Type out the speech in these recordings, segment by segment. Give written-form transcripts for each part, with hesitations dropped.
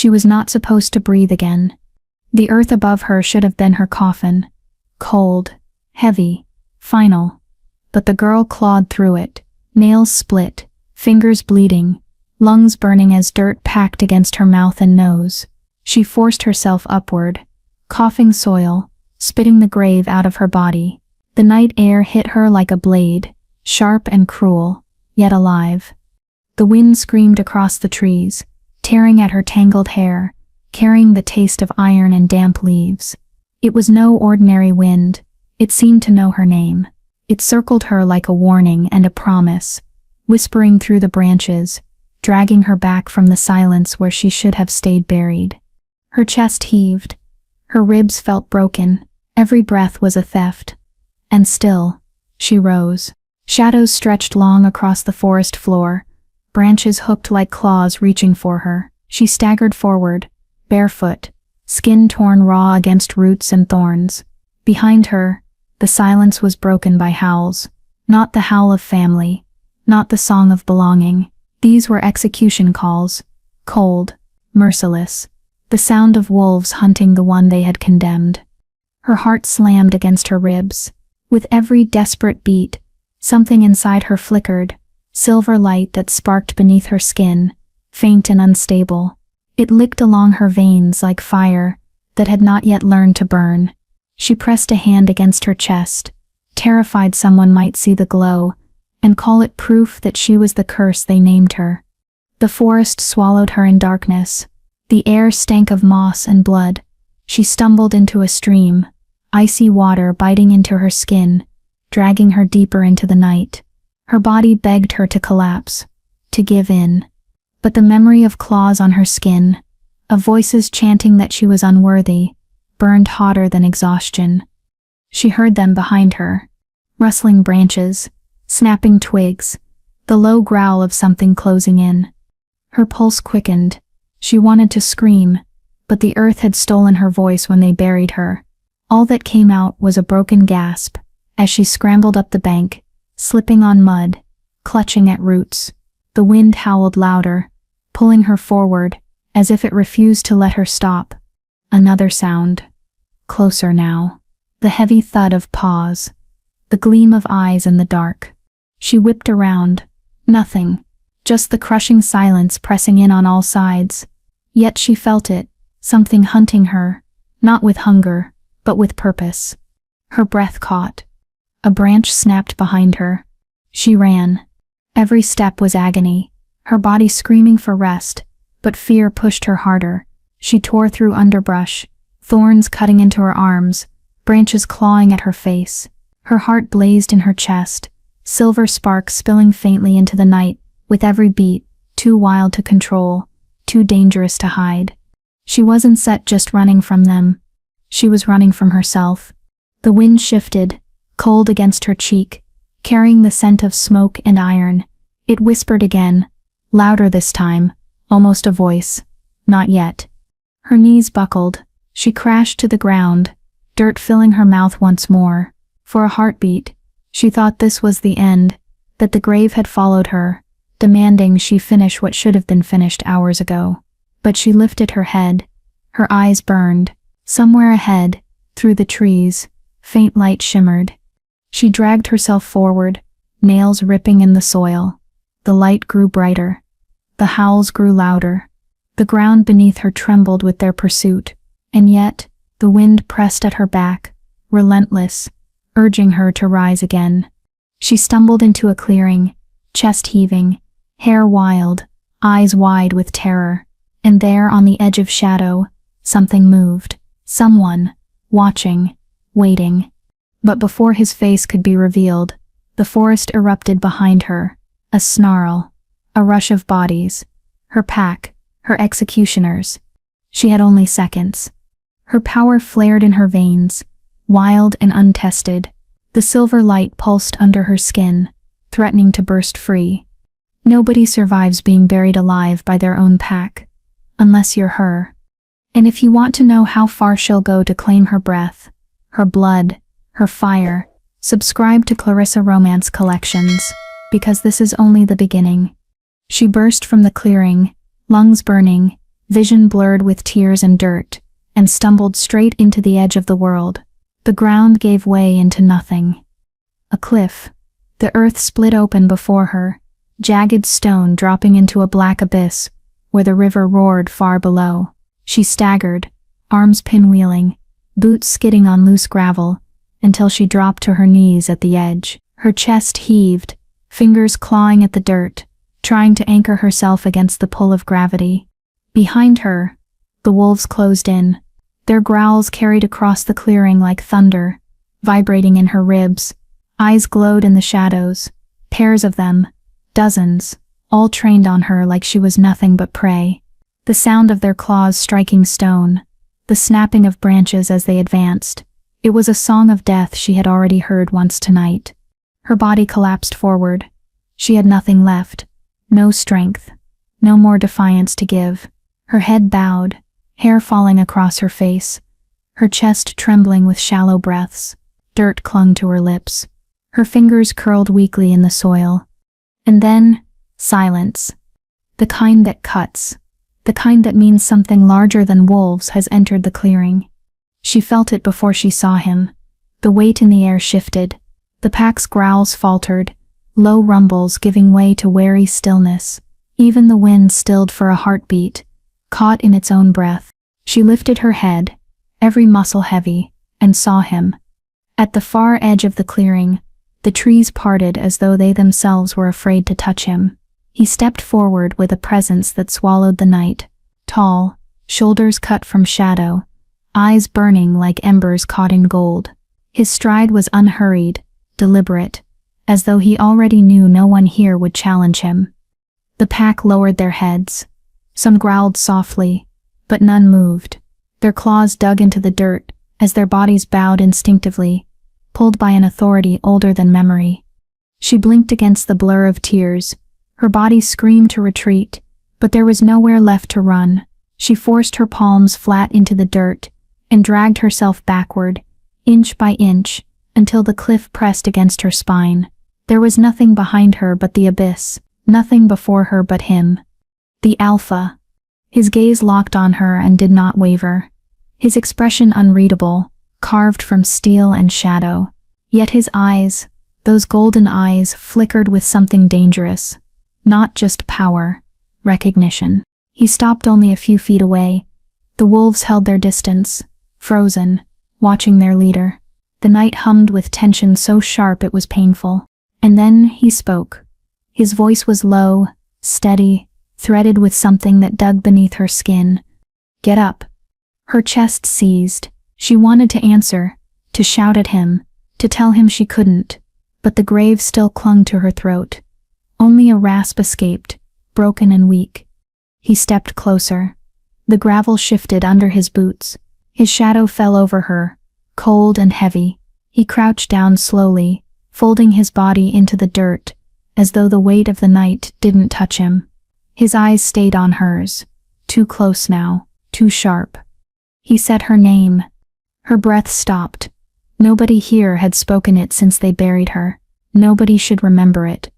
She was not supposed to breathe again. The earth above her should have been her coffin. Cold, heavy, final. But the girl clawed through it, nails split, fingers bleeding, lungs burning as dirt packed against her mouth and nose. She forced herself upward, coughing soil, spitting the grave out of her body. The night air hit her like a blade, sharp and cruel, yet alive. The wind screamed across the trees, tearing at her tangled hair, carrying the taste of iron and damp leaves. It was no ordinary wind. It seemed to know her name. It circled her like a warning and a promise, whispering through the branches, dragging her back from the silence where she should have stayed buried. Her chest heaved. Her ribs felt broken. Every breath was a theft. And still, she rose. Shadows stretched long across the forest floor, branches hooked like claws reaching for her. She staggered forward, barefoot, skin torn raw against roots and thorns. Behind her, the silence was broken by howls. Not the howl of family, not the song of belonging. These were execution calls, cold, merciless, the sound of wolves hunting the one they had condemned. Her heart slammed against her ribs. With every desperate beat, something inside her flickered, silver light that sparked beneath her skin, faint and unstable. It licked along her veins like fire that had not yet learned to burn. She pressed a hand against her chest, terrified someone might see the glow and call it proof that she was the curse they named her. The forest swallowed her in darkness. The air stank of moss and blood. She stumbled into a stream, icy water biting into her skin, dragging her deeper into the night. Her body begged her to collapse, to give in. But the memory of claws on her skin, of voices chanting that she was unworthy, burned hotter than exhaustion. She heard them behind her, rustling branches, snapping twigs, the low growl of something closing in. Her pulse quickened. She wanted to scream, but the earth had stolen her voice when they buried her. All that came out was a broken gasp as she scrambled up the bank, slipping on mud, clutching at roots. The wind howled louder, pulling her forward, as if it refused to let her stop. Another sound. Closer now. The heavy thud of paws. The gleam of eyes in the dark. She whipped around. Nothing. Just the crushing silence pressing in on all sides. Yet she felt it, something hunting her, not with hunger, but with purpose. Her breath caught. A branch snapped behind her. She ran. Every step was agony, her body screaming for rest, but fear pushed her harder. She tore through underbrush, thorns cutting into her arms, branches clawing at her face. Her heart blazed in her chest, silver sparks spilling faintly into the night, with every beat, too wild to control, too dangerous to hide. She wasn't set just running from them. She was running from herself. The wind shifted, cold against her cheek, carrying the scent of smoke and iron. It whispered again, louder this time, almost a voice. Not yet. Her knees buckled. She crashed to the ground, dirt filling her mouth once more. For a heartbeat, she thought this was the end, that the grave had followed her, demanding she finish what should have been finished hours ago. But she lifted her head. Her eyes burned. Somewhere ahead, through the trees, faint light shimmered. She dragged herself forward, nails ripping in the soil. The light grew brighter. The howls grew louder. The ground beneath her trembled with their pursuit, and yet, the wind pressed at her back, relentless, urging her to rise again. She stumbled into a clearing, chest heaving, hair wild, eyes wide with terror, and there on the edge of shadow, something moved. Someone, watching, waiting. But before his face could be revealed, the forest erupted behind her, a snarl, a rush of bodies, her pack, her executioners. She had only seconds. Her power flared in her veins, wild and untested. The silver light pulsed under her skin, threatening to burst free. Nobody survives being buried alive by their own pack, unless you're her. And if you want to know how far she'll go to claim her breath, her blood, her fire, subscribe to Clarissa Romance Collections, because this is only the beginning. She burst from the clearing, lungs burning, vision blurred with tears and dirt, and stumbled straight into the edge of the world. The ground gave way into nothing. A cliff. The earth split open before her, jagged stone dropping into a black abyss, where the river roared far below. She staggered, arms pinwheeling, boots skidding on loose gravel, until she dropped to her knees at the edge. Her chest heaved, fingers clawing at the dirt, trying to anchor herself against the pull of gravity. Behind her, the wolves closed in, their growls carried across the clearing like thunder, vibrating in her ribs. Eyes glowed in the shadows, pairs of them, dozens, all trained on her like she was nothing but prey. The sound of their claws striking stone, the snapping of branches as they advanced. It was a song of death she had already heard once tonight. Her body collapsed forward. She had nothing left, no strength, no more defiance to give. Her head bowed, hair falling across her face, her chest trembling with shallow breaths. Dirt clung to her lips. Her fingers curled weakly in the soil. And then, silence. The kind that cuts. The kind that means something larger than wolves has entered the clearing. She felt it before she saw him. The weight in the air shifted. The pack's growls faltered, low rumbles giving way to wary stillness. Even the wind stilled for a heartbeat, caught in its own breath. She lifted her head, every muscle heavy, and saw him. At the far edge of the clearing, the trees parted as though they themselves were afraid to touch him. He stepped forward with a presence that swallowed the night. Tall, shoulders cut from shadow, eyes burning like embers caught in gold. His stride was unhurried, deliberate, as though he already knew no one here would challenge him. The pack lowered their heads. Some growled softly, but none moved. Their claws dug into the dirt as their bodies bowed instinctively, pulled by an authority older than memory. She blinked against the blur of tears. Her body screamed to retreat, but there was nowhere left to run. She forced her palms flat into the dirt and dragged herself backward, inch by inch, until the cliff pressed against her spine. There was nothing behind her but the abyss, nothing before her but him. The Alpha. His gaze locked on her and did not waver. His expression unreadable, carved from steel and shadow. Yet his eyes, those golden eyes, flickered with something dangerous. Not just power, recognition. He stopped only a few feet away. The wolves held their distance, frozen, watching their leader. The night hummed with tension so sharp it was painful. And then he spoke. His voice was low, steady, threaded with something that dug beneath her skin. Get up. Her chest seized. She wanted to answer, to shout at him, to tell him she couldn't, but the grave still clung to her throat. Only a rasp escaped, broken and weak. He stepped closer. The gravel shifted under his boots. His shadow fell over her, cold and heavy. He crouched down slowly, folding his body into the dirt, as though the weight of the night didn't touch him. His eyes stayed on hers, too close now, too sharp. He said her name. Her breath stopped. Nobody here had spoken it since they buried her. Nobody should remember it.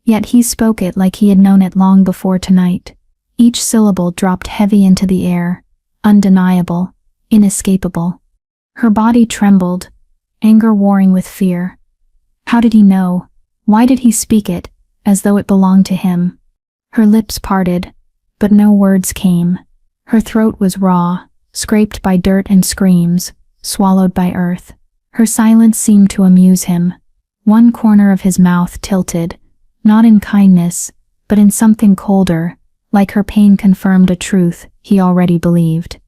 Yet he spoke it like he had known it long before tonight. Each syllable dropped heavy into the air, undeniable, inescapable. Her body trembled, anger warring with fear. How did he know? Why did he speak it, as though it belonged to him? Her lips parted, but no words came. Her throat was raw, scraped by dirt and screams, swallowed by earth. Her silence seemed to amuse him. One corner of his mouth tilted, not in kindness, but in something colder, like her pain confirmed a truth he already believed.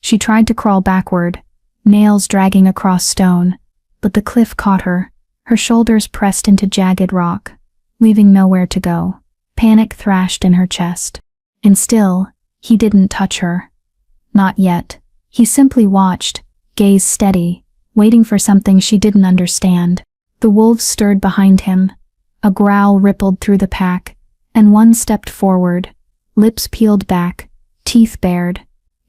She tried to crawl backward, nails dragging across stone, but the cliff caught her. Her shoulders pressed into jagged rock, leaving nowhere to go. Panic thrashed in her chest. And still, he didn't touch her. Not yet. He simply watched, gaze steady, waiting for something she didn't understand. The wolves stirred behind him. A growl rippled through the pack, and one stepped forward, lips peeled back, teeth bared.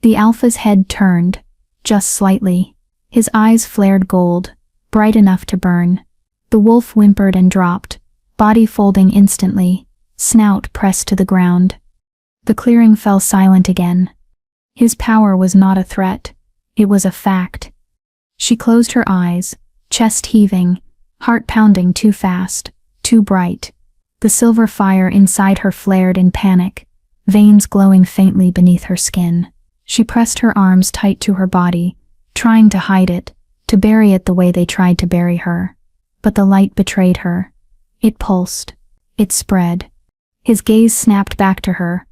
The Alpha's head turned, just slightly. His eyes flared gold, bright enough to burn. The wolf whimpered and dropped, body folding instantly, snout pressed to the ground. The clearing fell silent again. His power was not a threat. It was a fact. She closed her eyes, chest heaving, heart pounding too fast, too bright. The silver fire inside her flared in panic, veins glowing faintly beneath her skin. She pressed her arms tight to her body, trying to hide it, to bury it the way they tried to bury her. But the light betrayed her. It pulsed. It spread. His gaze snapped back to her,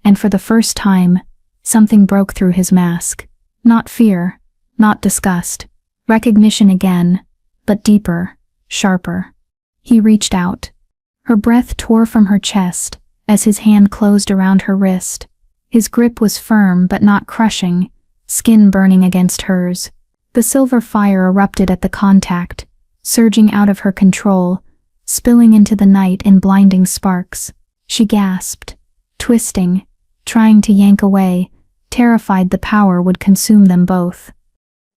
and for the first time, something broke through his mask. Not fear, not disgust. Recognition again, but deeper, sharper. He reached out. Her breath tore from her chest as his hand closed around her wrist. His grip was firm but not crushing, skin burning against hers. The silver fire erupted at the contact, surging out of her control, spilling into the night in blinding sparks. She gasped, twisting, trying to yank away, terrified the power would consume them both.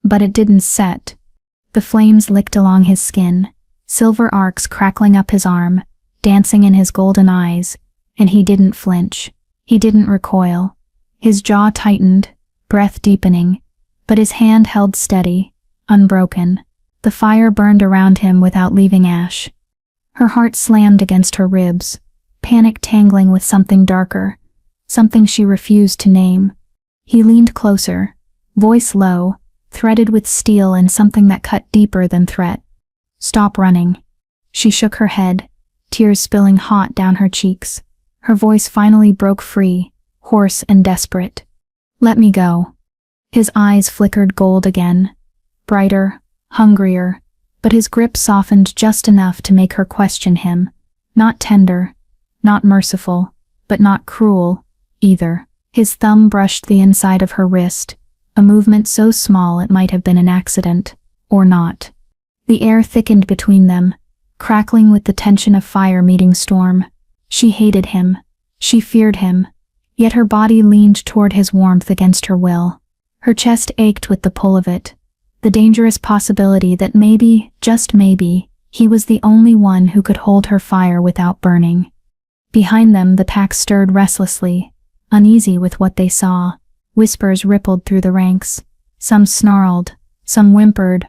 But it didn't set. The flames licked along his skin, silver arcs crackling up his arm, dancing in his golden eyes, and he didn't flinch. He didn't recoil. His jaw tightened, breath deepening, but his hand held steady, unbroken. The fire burned around him without leaving ash. Her heart slammed against her ribs, panic tangling with something darker, something she refused to name. He leaned closer, voice low, threaded with steel and something that cut deeper than threat. "Stop running." She shook her head, tears spilling hot down her cheeks. Her voice finally broke free, hoarse and desperate. "Let me go." His eyes flickered gold again, brighter, hungrier, but his grip softened just enough to make her question him. Not tender, not merciful, but not cruel, either. His thumb brushed the inside of her wrist, a movement so small it might have been an accident, or not. The air thickened between them, crackling with the tension of fire meeting storm. She hated him. She feared him. Yet her body leaned toward his warmth against her will. Her chest ached with the pull of it, the dangerous possibility that maybe, just maybe, he was the only one who could hold her fire without burning. Behind them, the pack stirred restlessly, uneasy with what they saw. Whispers rippled through the ranks. Some snarled, some whimpered,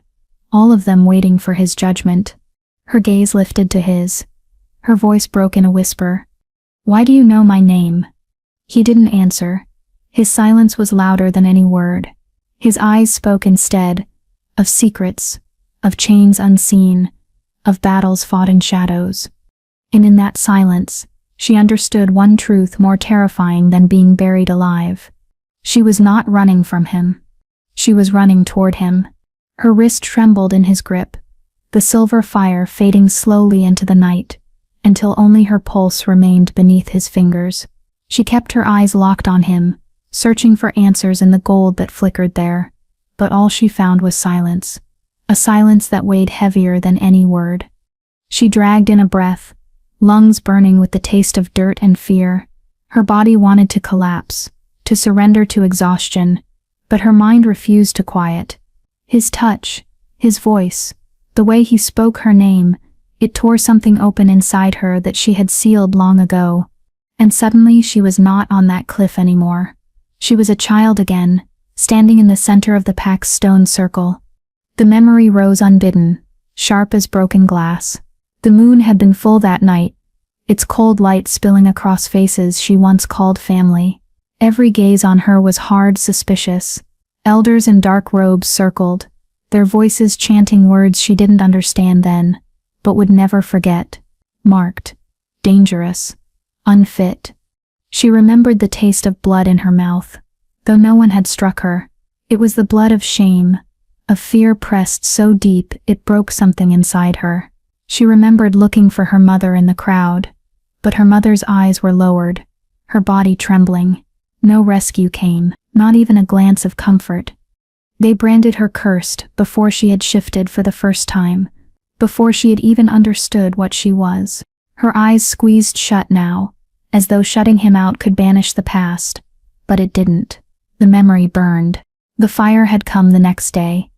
all of them waiting for his judgment. Her gaze lifted to his. Her voice broke in a whisper. "Why do you know my name?" He didn't answer. His silence was louder than any word. His eyes spoke instead, of secrets, of chains unseen, of battles fought in shadows. And in that silence, she understood one truth more terrifying than being buried alive. She was not running from him. She was running toward him. Her wrist trembled in his grip, the silver fire fading slowly into the night, until only her pulse remained beneath his fingers. She kept her eyes locked on him, searching for answers in the gold that flickered there, but all she found was silence, a silence that weighed heavier than any word. She dragged in a breath, lungs burning with the taste of dirt and fear. Her body wanted to collapse, to surrender to exhaustion, but her mind refused to quiet. His touch, his voice, the way he spoke her name, it tore something open inside her that she had sealed long ago. And suddenly she was not on that cliff anymore. She was a child again, standing in the center of the pack's stone circle. The memory rose unbidden, sharp as broken glass. The moon had been full that night, its cold light spilling across faces she once called family. Every gaze on her was hard, suspicious. Elders in dark robes circled, their voices chanting words she didn't understand then, but would never forget. Marked, dangerous, unfit. She remembered the taste of blood in her mouth, though no one had struck her. It was the blood of shame, of fear pressed so deep it broke something inside her. She remembered looking for her mother in the crowd, but her mother's eyes were lowered, her body trembling. No rescue came, not even a glance of comfort. They branded her cursed before she had shifted for the first time, before she had even understood what she was. Her eyes squeezed shut now, as though shutting him out could banish the past, but it didn't. The memory burned. The fire had come the next day.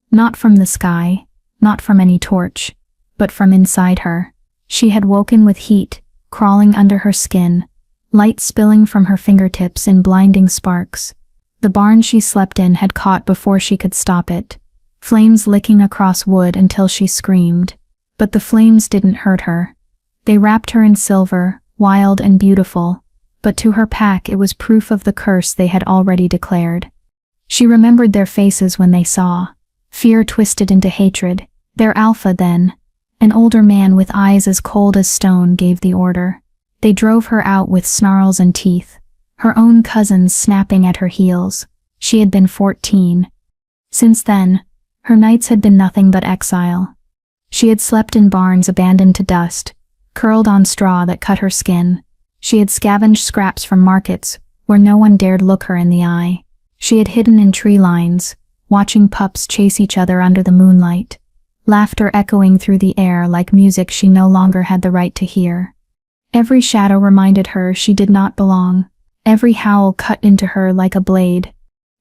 Not from the sky, not from any torch, but from inside her. She had woken with heat, crawling under her skin, light spilling from her fingertips in blinding sparks. The barn she slept in had caught before she could stop it, flames licking across wood until she screamed. But the flames didn't hurt her. They wrapped her in silver, wild and beautiful, but to her pack it was proof of the curse they had already declared. She remembered their faces when they saw. Fear twisted into hatred. Their alpha then, an older man with eyes as cold as stone, gave the order. They drove her out with snarls and teeth, her own cousins snapping at her heels. She had been 14. Since then, her nights had been nothing but exile. She had slept in barns abandoned to dust, curled on straw that cut her skin. She had scavenged scraps from markets, where no one dared look her in the eye. She had hidden in tree lines, watching pups chase each other under the moonlight, laughter echoing through the air like music she no longer had the right to hear. Every shadow reminded her she did not belong. Every howl cut into her like a blade.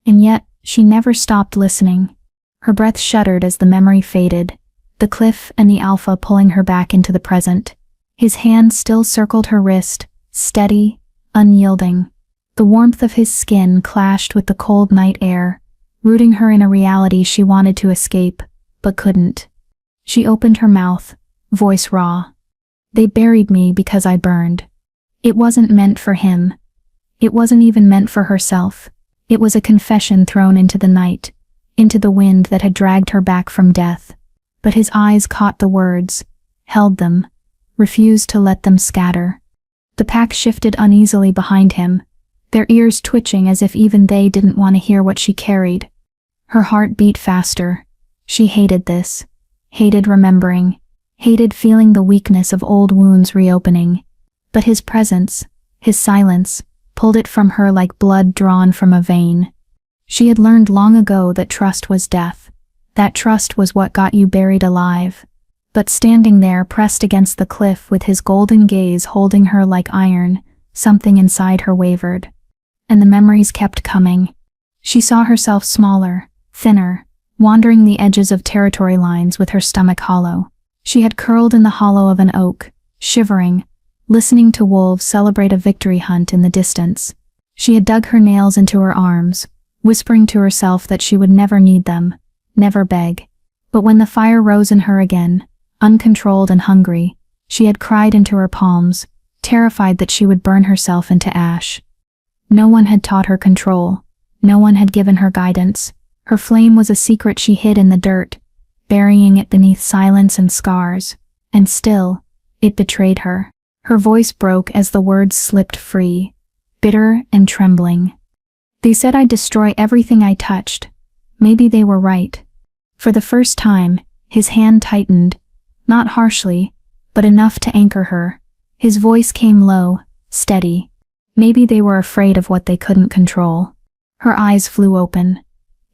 And yet, she never stopped listening. Her breath shuddered as the memory faded, the cliff and the alpha pulling her back into the present. His hand still circled her wrist, steady, unyielding. The warmth of his skin clashed with the cold night air, rooting her in a reality she wanted to escape, but couldn't. She opened her mouth, voice raw. They buried me because I burned. It wasn't meant for him. It wasn't even meant for herself. It was a confession thrown into the night, into the wind that had dragged her back from death. But his eyes caught the words, held them, refused to let them scatter. The pack shifted uneasily behind him, their ears twitching as if even they didn't want to hear what she carried. Her heart beat faster. She hated this, hated remembering, hated feeling the weakness of old wounds reopening. But his presence, his silence, pulled it from her like blood drawn from a vein. She had learned long ago that trust was death. That trust was what got you buried alive. But standing there pressed against the cliff with his golden gaze holding her like iron, something inside her wavered. And the memories kept coming. She saw herself smaller, thinner, wandering the edges of territory lines with her stomach hollow. She had curled in the hollow of an oak, shivering, listening to wolves celebrate a victory hunt in the distance. She had dug her nails into her arms, whispering to herself that she would never need them, never beg. But when the fire rose in her again, uncontrolled and hungry, she had cried into her palms, terrified that she would burn herself into ash. No one had taught her control. No one had given her guidance. Her flame was a secret she hid in the dirt, burying it beneath silence and scars. And still, it betrayed her. Her voice broke as the words slipped free, bitter and trembling. They said I'd destroy everything I touched. Maybe they were right. For the first time, his hand tightened, not harshly, but enough to anchor her. His voice came low, steady. Maybe they were afraid of what they couldn't control. Her eyes flew open.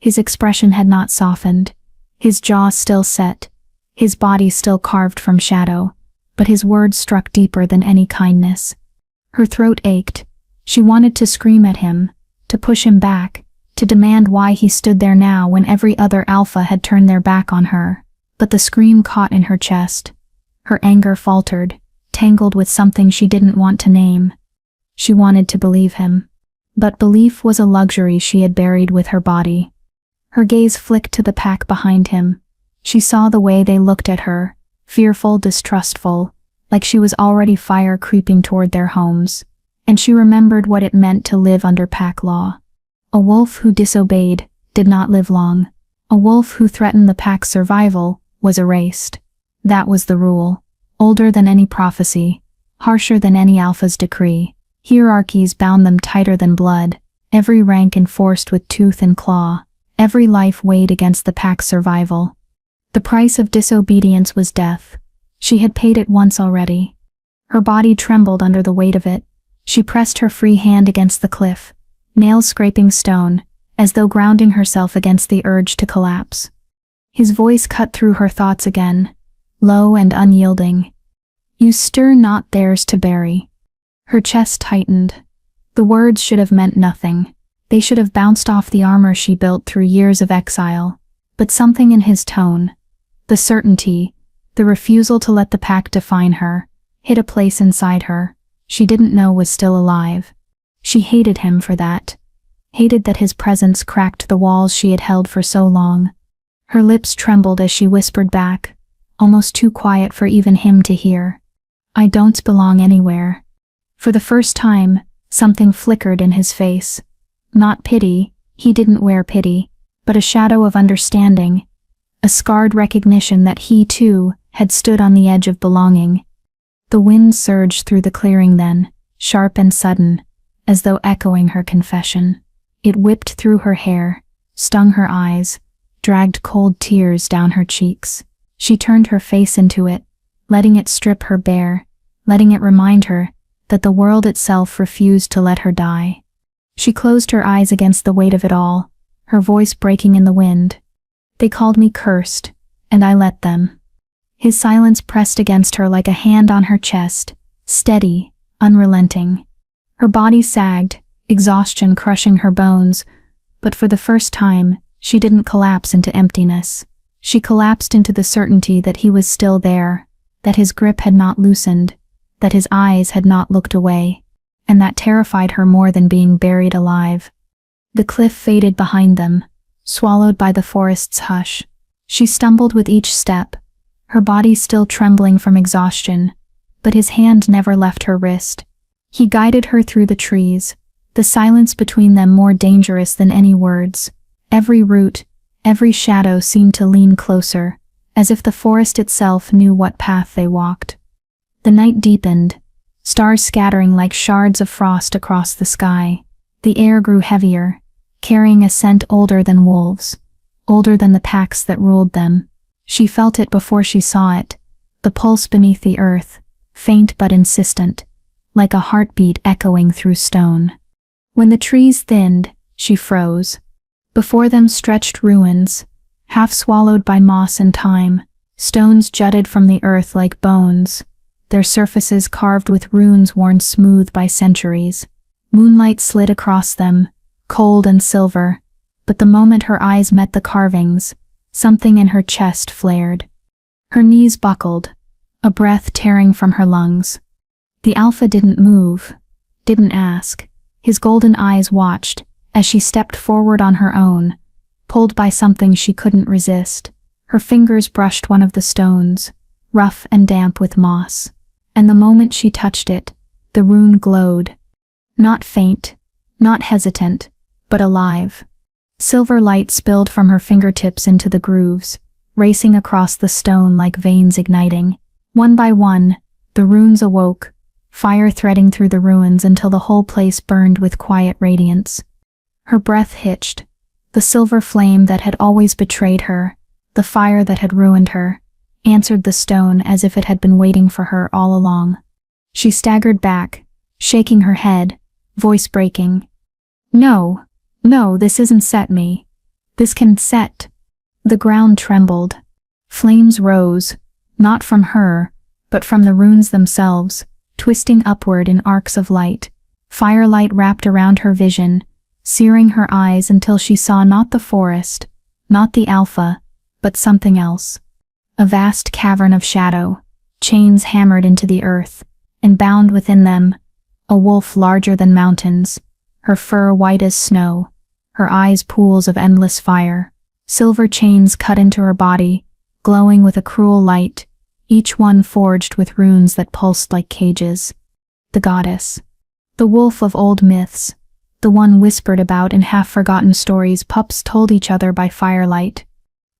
His expression had not softened. His jaw still set. His body still carved from shadow. But his words struck deeper than any kindness. Her throat ached. She wanted to scream at him, to push him back, to demand why he stood there now when every other alpha had turned their back on her. But the scream caught in her chest. Her anger faltered, tangled with something she didn't want to name. She wanted to believe him. But belief was a luxury she had buried with her body. Her gaze flicked to the pack behind him. She saw the way they looked at her, fearful, distrustful, like she was already fire creeping toward their homes. And she remembered what it meant to live under pack law. A wolf who disobeyed did not live long. A wolf who threatened the pack's survival was erased. That was the rule. Older than any prophecy, harsher than any alpha's decree. Hierarchies bound them tighter than blood, every rank enforced with tooth and claw, every life weighed against the pack's survival. The price of disobedience was death. She had paid it once already. Her body trembled under the weight of it. She pressed her free hand against the cliff, nails scraping stone, as though grounding herself against the urge to collapse. His voice cut through her thoughts again, low and unyielding. You stir not theirs to bury. Her chest tightened. The words should have meant nothing. They should have bounced off the armor she built through years of exile. But something in his tone, the certainty, the refusal to let the pack define her, hid a place inside her she didn't know was still alive. She hated him for that. hated that his presence cracked the walls she had held for so long. Her lips trembled as she whispered back, almost too quiet for even him to hear. I don't belong anywhere. For the first time, something flickered in his face. Not pity, he didn't wear pity, but a shadow of understanding, a scarred recognition that he, too, had stood on the edge of belonging. The wind surged through the clearing then, sharp and sudden, as though echoing her confession. It whipped through her hair, stung her eyes, dragged cold tears down her cheeks. She turned her face into it, letting it strip her bare, letting it remind her that the world itself refused to let her die. She closed her eyes against the weight of it all, her voice breaking in the wind. They called me cursed, and I let them. His silence pressed against her like a hand on her chest, steady, unrelenting. Her body sagged, exhaustion crushing her bones, but for the first time, she didn't collapse into emptiness. She collapsed into the certainty that he was still there, that his grip had not loosened, that his eyes had not looked away, and that terrified her more than being buried alive. The cliff faded behind them, swallowed by the forest's hush. She stumbled with each step, her body still trembling from exhaustion, but his hand never left her wrist. He guided her through the trees, the silence between them more dangerous than any words. Every root, every shadow seemed to lean closer, as if the forest itself knew what path they walked. The night deepened, stars scattering like shards of frost across the sky. The air grew heavier, carrying a scent older than wolves, older than the packs that ruled them. She felt it before she saw it, the pulse beneath the earth, faint but insistent, like a heartbeat echoing through stone. When the trees thinned, she froze. Before them stretched ruins, half swallowed by moss and time. Stones jutted from the earth like bones, their surfaces carved with runes worn smooth by centuries. Moonlight slid across them, cold and silver, but the moment her eyes met the carvings, something in her chest flared. Her knees buckled, a breath tearing from her lungs. The Alpha didn't move, didn't ask. His golden eyes watched as she stepped forward on her own, pulled by something she couldn't resist. Her fingers brushed one of the stones, rough and damp with moss, and the moment she touched it, the rune glowed. Not faint, not hesitant, but alive. Silver light spilled from her fingertips into the grooves, racing across the stone like veins igniting. One by one, the runes awoke, fire threading through the ruins until the whole place burned with quiet radiance. Her breath hitched. The silver flame that had always betrayed her, the fire that had ruined her, answered the stone as if it had been waiting for her all along. She staggered back, shaking her head, voice breaking. No, this isn't set me. This can set. The ground trembled. Flames rose, not from her, but from the runes themselves, twisting upward in arcs of light. Firelight wrapped around her vision, searing her eyes until she saw not the forest, not the Alpha, but something else. A vast cavern of shadow, chains hammered into the earth, and bound within them, a wolf larger than mountains, her fur white as snow, her eyes pools of endless fire, silver chains cut into her body, glowing with a cruel light, each one forged with runes that pulsed like cages. The goddess. The wolf of old myths, the one whispered about in half-forgotten stories pups told each other by firelight.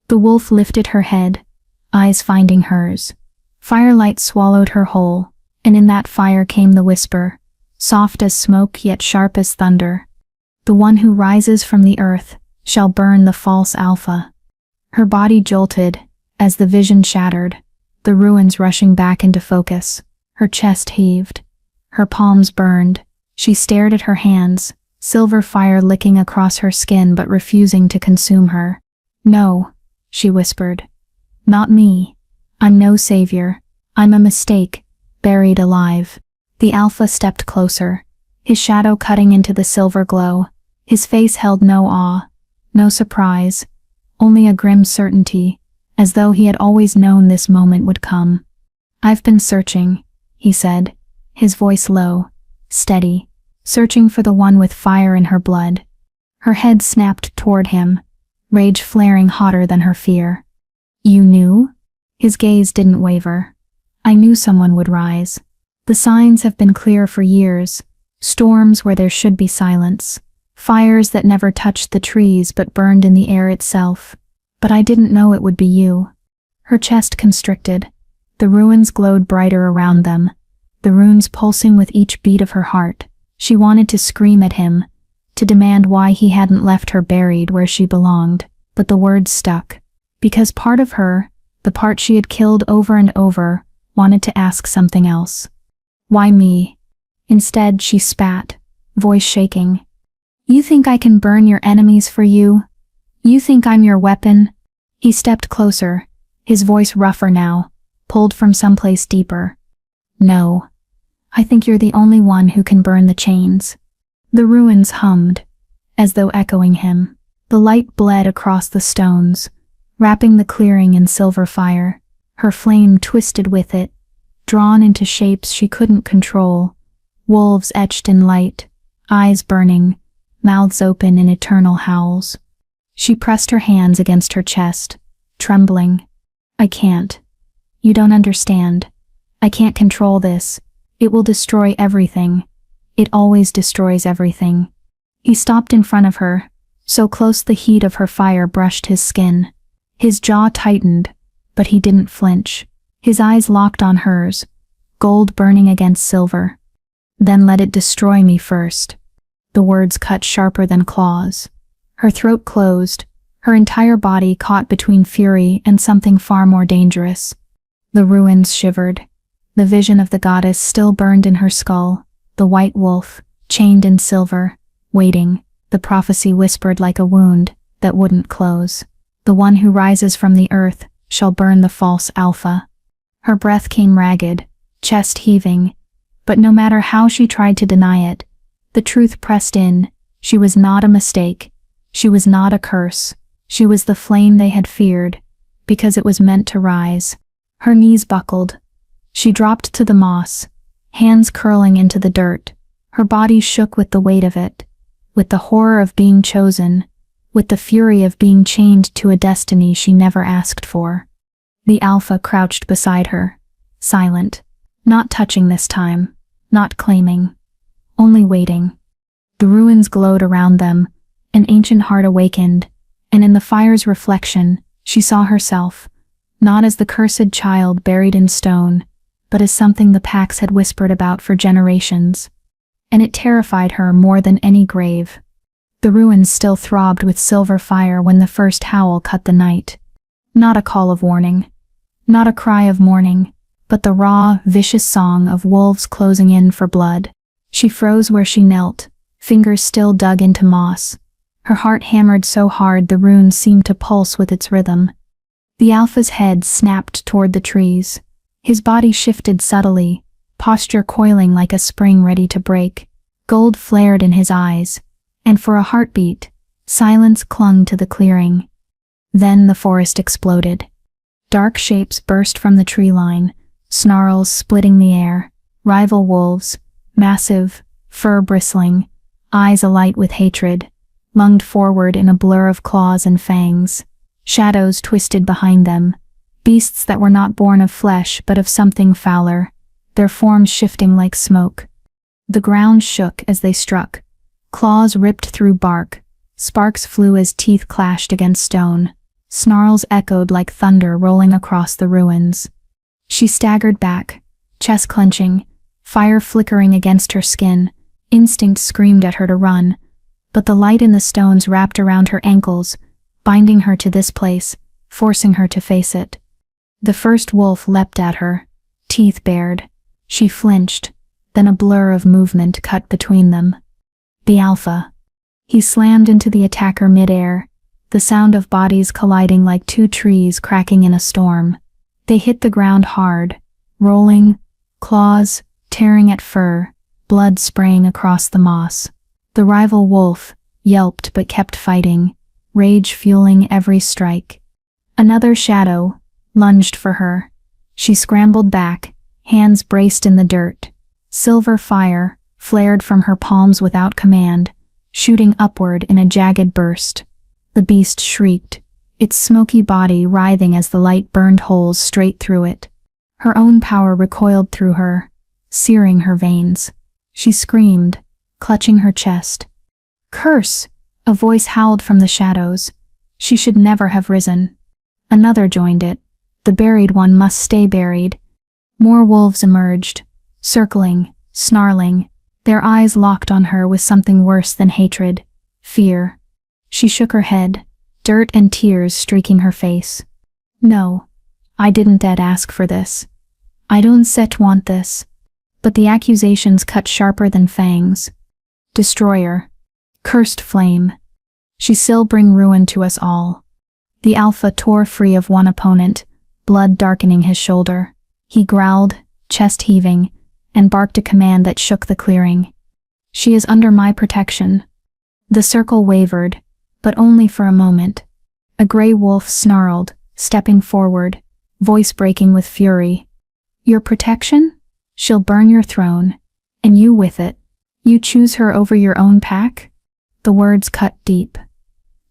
The wolf lifted her head, eyes finding hers. Firelight swallowed her whole, and in that fire came the whisper, soft as smoke yet sharp as thunder. The one who rises from the earth shall burn the false Alpha. Her body jolted, as the vision shattered, the ruins rushing back into focus. Her chest heaved. Her palms burned. She stared at her hands, silver fire licking across her skin but refusing to consume her. No, she whispered. Not me. I'm no savior. I'm a mistake, buried alive. The Alpha stepped closer, his shadow cutting into the silver glow. His face held no awe, no surprise, only a grim certainty, as though he had always known this moment would come. I've been searching, he said, his voice low, steady, searching for the one with fire in her blood. Her head snapped toward him, rage flaring hotter than her fear. You knew? His gaze didn't waver. I knew someone would rise. The signs have been clear for years. Storms where there should be silence. Fires that never touched the trees but burned in the air itself. But I didn't know it would be you. Her chest constricted. The ruins glowed brighter around them, the runes pulsing with each beat of her heart. She wanted to scream at him, to demand why he hadn't left her buried where she belonged, but the words stuck. Because part of her, the part she had killed over and over, wanted to ask something else. Why me? Instead, she spat, voice shaking. You think I can burn your enemies for you? You think I'm your weapon? He stepped closer, his voice rougher now, pulled from someplace deeper. No. I think you're the only one who can burn the chains. The ruins hummed, as though echoing him. The light bled across the stones, wrapping the clearing in silver fire. Her flame twisted with it, drawn into shapes she couldn't control. Wolves etched in light, eyes burning, mouths open in eternal howls. She pressed her hands against her chest, trembling. I can't. You don't understand. I can't control this. It will destroy everything. It always destroys everything. He stopped in front of her, so close the heat of her fire brushed his skin. His jaw tightened, but he didn't flinch. His eyes locked on hers, gold burning against silver. Then let it destroy me first. The words cut sharper than claws. Her throat closed, her entire body caught between fury and something far more dangerous. The ruins shivered. The vision of the goddess still burned in her skull, the white wolf, chained in silver, waiting. The prophecy whispered like a wound that wouldn't close. The one who rises from the earth shall burn the false Alpha. Her breath came ragged, chest heaving, but no matter how she tried to deny it, the truth pressed in. She was not a mistake. She was not a curse. She was the flame they had feared, because it was meant to rise. Her knees buckled. She dropped to the moss, hands curling into the dirt. Her body shook with the weight of it, with the horror of being chosen, with the fury of being chained to a destiny she never asked for. The Alpha crouched beside her, silent, not touching this time, not claiming, only waiting. The ruins glowed around them, an ancient heart awakened, and in the fire's reflection, she saw herself, not as the cursed child buried in stone, but as something the Pax had whispered about for generations. And it terrified her more than any grave. The ruins still throbbed with silver fire when the first howl cut the night. Not a call of warning, not a cry of mourning, but the raw, vicious song of wolves closing in for blood. She froze where she knelt, fingers still dug into moss. Her heart hammered so hard the runes seemed to pulse with its rhythm. The Alpha's head snapped toward the trees. His body shifted subtly, posture coiling like a spring ready to break. Gold flared in his eyes, and for a heartbeat, silence clung to the clearing. Then the forest exploded. Dark shapes burst from the tree line, snarls splitting the air, rival wolves, massive, fur bristling, eyes alight with hatred, lunged forward in a blur of claws and fangs. Shadows twisted behind them, beasts that were not born of flesh but of something fouler, their forms shifting like smoke. The ground shook as they struck. Claws ripped through bark, sparks flew as teeth clashed against stone. Snarls echoed like thunder rolling across the ruins. She staggered back, chest clenching, fire flickering against her skin. Instinct screamed at her to run, but the light in the stones wrapped around her ankles, binding her to this place, forcing her to face it. The first wolf leapt at her, teeth bared. She flinched, then a blur of movement cut between them. The Alpha. He slammed into the attacker midair, the sound of bodies colliding like two trees cracking in a storm. They hit the ground hard, rolling, claws tearing at fur, blood spraying across the moss. The rival wolf yelped but kept fighting, rage fueling every strike. Another shadow lunged for her. She scrambled back, hands braced in the dirt. Silver fire flared from her palms without command, shooting upward in a jagged burst. The beast shrieked, its smoky body writhing as the light burned holes straight through it. Her own power recoiled through her, searing her veins. She screamed, clutching her chest. "Curse!" A voice howled from the shadows. She should never have risen. Another joined it. The buried one must stay buried. More wolves emerged, circling, snarling, their eyes locked on her with something worse than hatred, fear. She shook her head, dirt and tears streaking her face. "No, I didn't ask for this. I don't want this." But the accusations cut sharper than fangs. "Destroyer. Cursed flame. She still bring ruin to us all." The Alpha tore free of one opponent, blood darkening his shoulder. He growled, chest heaving, and barked a command that shook the clearing. "She is under my protection." The circle wavered, but only for a moment. A gray wolf snarled, stepping forward, voice breaking with fury. "Your protection? She'll burn your throne, and you with it. You choose her over your own pack?" The words cut deep.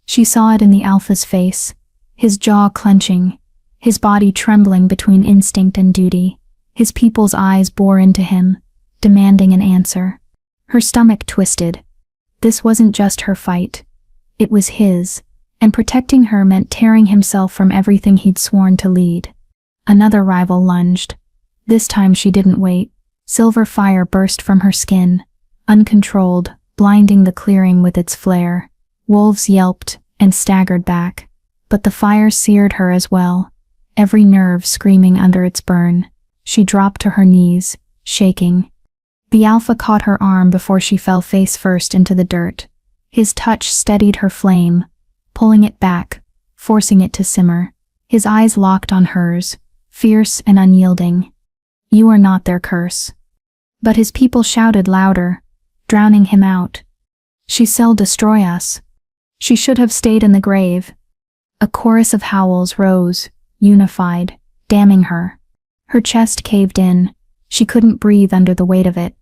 She saw it in the Alpha's face, his jaw clenching, his body trembling between instinct and duty. His people's eyes bore into him, demanding an answer. Her stomach twisted. This wasn't just her fight. It was his, and protecting her meant tearing himself from everything he'd sworn to lead. Another rival lunged. This time she didn't wait. Silver fire burst from her skin, uncontrolled, blinding the clearing with its flare. Wolves yelped and staggered back, but the fire seared her as well, every nerve screaming under its burn. She dropped to her knees, shaking. The Alpha caught her arm before she fell face first into the dirt. His touch steadied her flame, pulling it back, forcing it to simmer. His eyes locked on hers, fierce and unyielding. "You are not their curse." But his people shouted louder, drowning him out. "She shall destroy us. She should have stayed in the grave." A chorus of howls rose, unified, damning her. Her chest caved in. She couldn't breathe under the weight of it.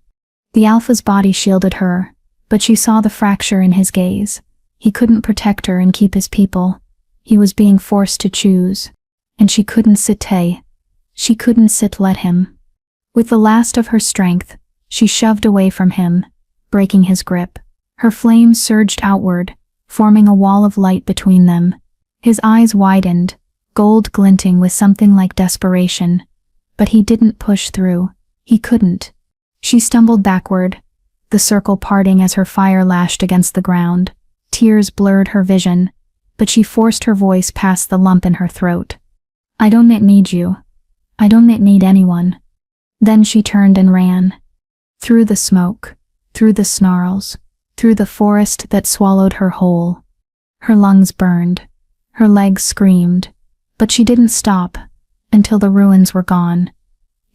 The Alpha's body shielded her, but she saw the fracture in his gaze. He couldn't protect her and keep his people. He was being forced to choose. And she couldn't let him. With the last of her strength, she shoved away from him, breaking his grip. Her flame surged outward, forming a wall of light between them. His eyes widened, gold glinting with something like desperation. But he didn't push through. He couldn't. She stumbled backward, the circle parting as her fire lashed against the ground. Tears blurred her vision, but she forced her voice past the lump in her throat. "I don't need you. I don't need anyone." Then she turned and ran. Through the smoke, through the snarls, through the forest that swallowed her whole. Her lungs burned, her legs screamed, but she didn't stop until the ruins were gone.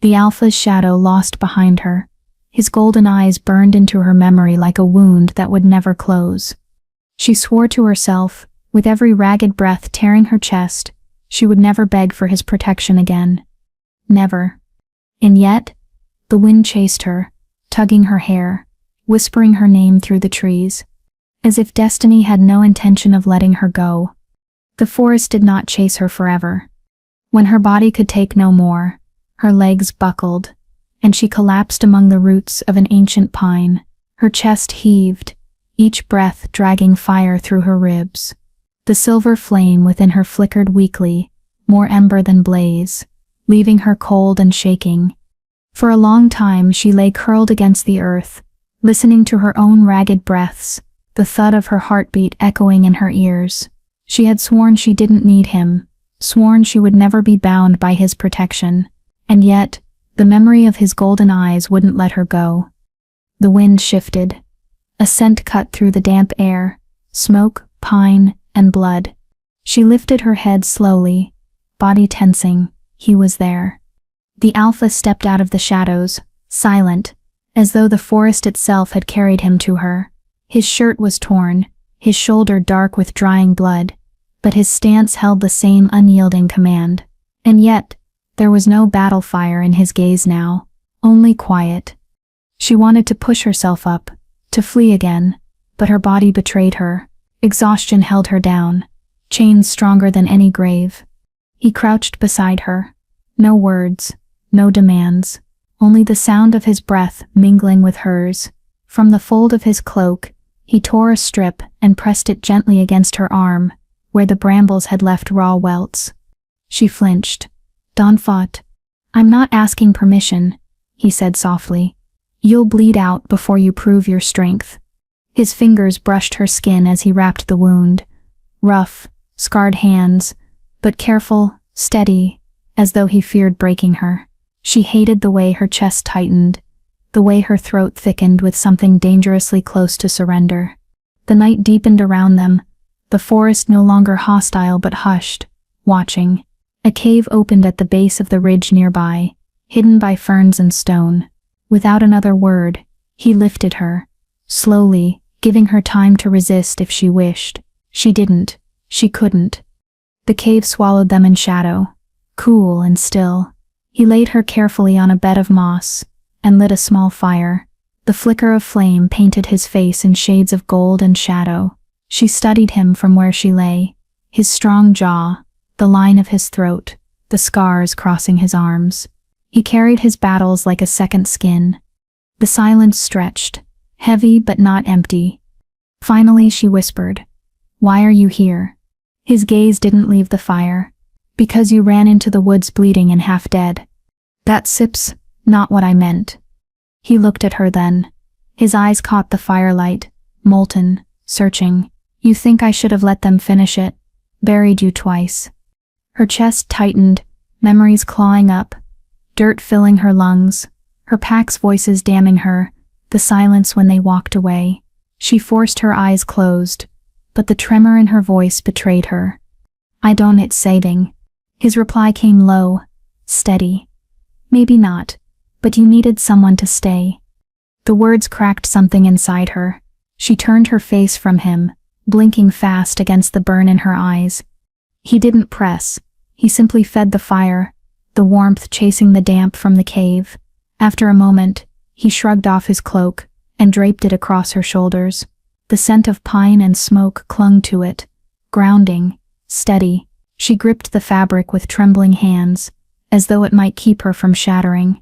The Alpha's shadow lost behind her. His golden eyes burned into her memory like a wound that would never close. She swore to herself, with every ragged breath tearing her chest, she would never beg for his protection again. Never. And yet, the wind chased her, tugging her hair, whispering her name through the trees, as if destiny had no intention of letting her go. The forest did not chase her forever. When her body could take no more, her legs buckled, and she collapsed among the roots of an ancient pine. Her chest heaved, each breath dragging fire through her ribs. The silver flame within her flickered weakly, more ember than blaze, leaving her cold and shaking. For a long time she lay curled against the earth, listening to her own ragged breaths, the thud of her heartbeat echoing in her ears. She had sworn she didn't need him, sworn she would never be bound by his protection, and yet, the memory of his golden eyes wouldn't let her go. The wind shifted. A scent cut through the damp air, smoke, pine, and blood. She lifted her head slowly, body tensing. He was there. The Alpha stepped out of the shadows, silent, as though the forest itself had carried him to her. His shirt was torn, his shoulder dark with drying blood, but his stance held the same unyielding command. And yet, there was no battle fire in his gaze now, only quiet. She wanted to push herself up, to flee again, but her body betrayed her. Exhaustion held her down, chains stronger than any grave. He crouched beside her. No words, no demands, only the sound of his breath mingling with hers. From the fold of his cloak, he tore a strip and pressed it gently against her arm, where the brambles had left raw welts. She flinched. Dawn fought. "I'm not asking permission," he said softly. "You'll bleed out before you prove your strength." His fingers brushed her skin as he wrapped the wound. Rough, scarred hands, but careful, steady, as though he feared breaking her. She hated the way her chest tightened, the way her throat thickened with something dangerously close to surrender. The night deepened around them, the forest no longer hostile but hushed, watching. A cave opened at the base of the ridge nearby, hidden by ferns and stone. Without another word, he lifted her, slowly, giving her time to resist if she wished. She didn't. She couldn't. The cave swallowed them in shadow, cool and still. He laid her carefully on a bed of moss, and lit a small fire. The flicker of flame painted his face in shades of gold and shadow. She studied him from where she lay, his strong jaw, the line of his throat, the scars crossing his arms. He carried his battles like a second skin. The silence stretched, heavy but not empty. Finally she whispered, "Why are you here?" His gaze didn't leave the fire. "Because you ran into the woods bleeding and half dead." "That's not what I meant." He looked at her then. His eyes caught the firelight, molten, searching. "You think I should have let them finish it? Buried you twice." Her chest tightened, memories clawing up, dirt filling her lungs, her pack's voices damning her, the silence when they walked away. She forced her eyes closed, but the tremor in her voice betrayed her. "I don't need saving." His reply came low, steady. "Maybe not, but you needed someone to stay." The words cracked something inside her. She turned her face from him, blinking fast against the burn in her eyes. He didn't press. He simply fed the fire, the warmth chasing the damp from the cave. After a moment, he shrugged off his cloak and draped it across her shoulders. The scent of pine and smoke clung to it, grounding, steady. She gripped the fabric with trembling hands, as though it might keep her from shattering.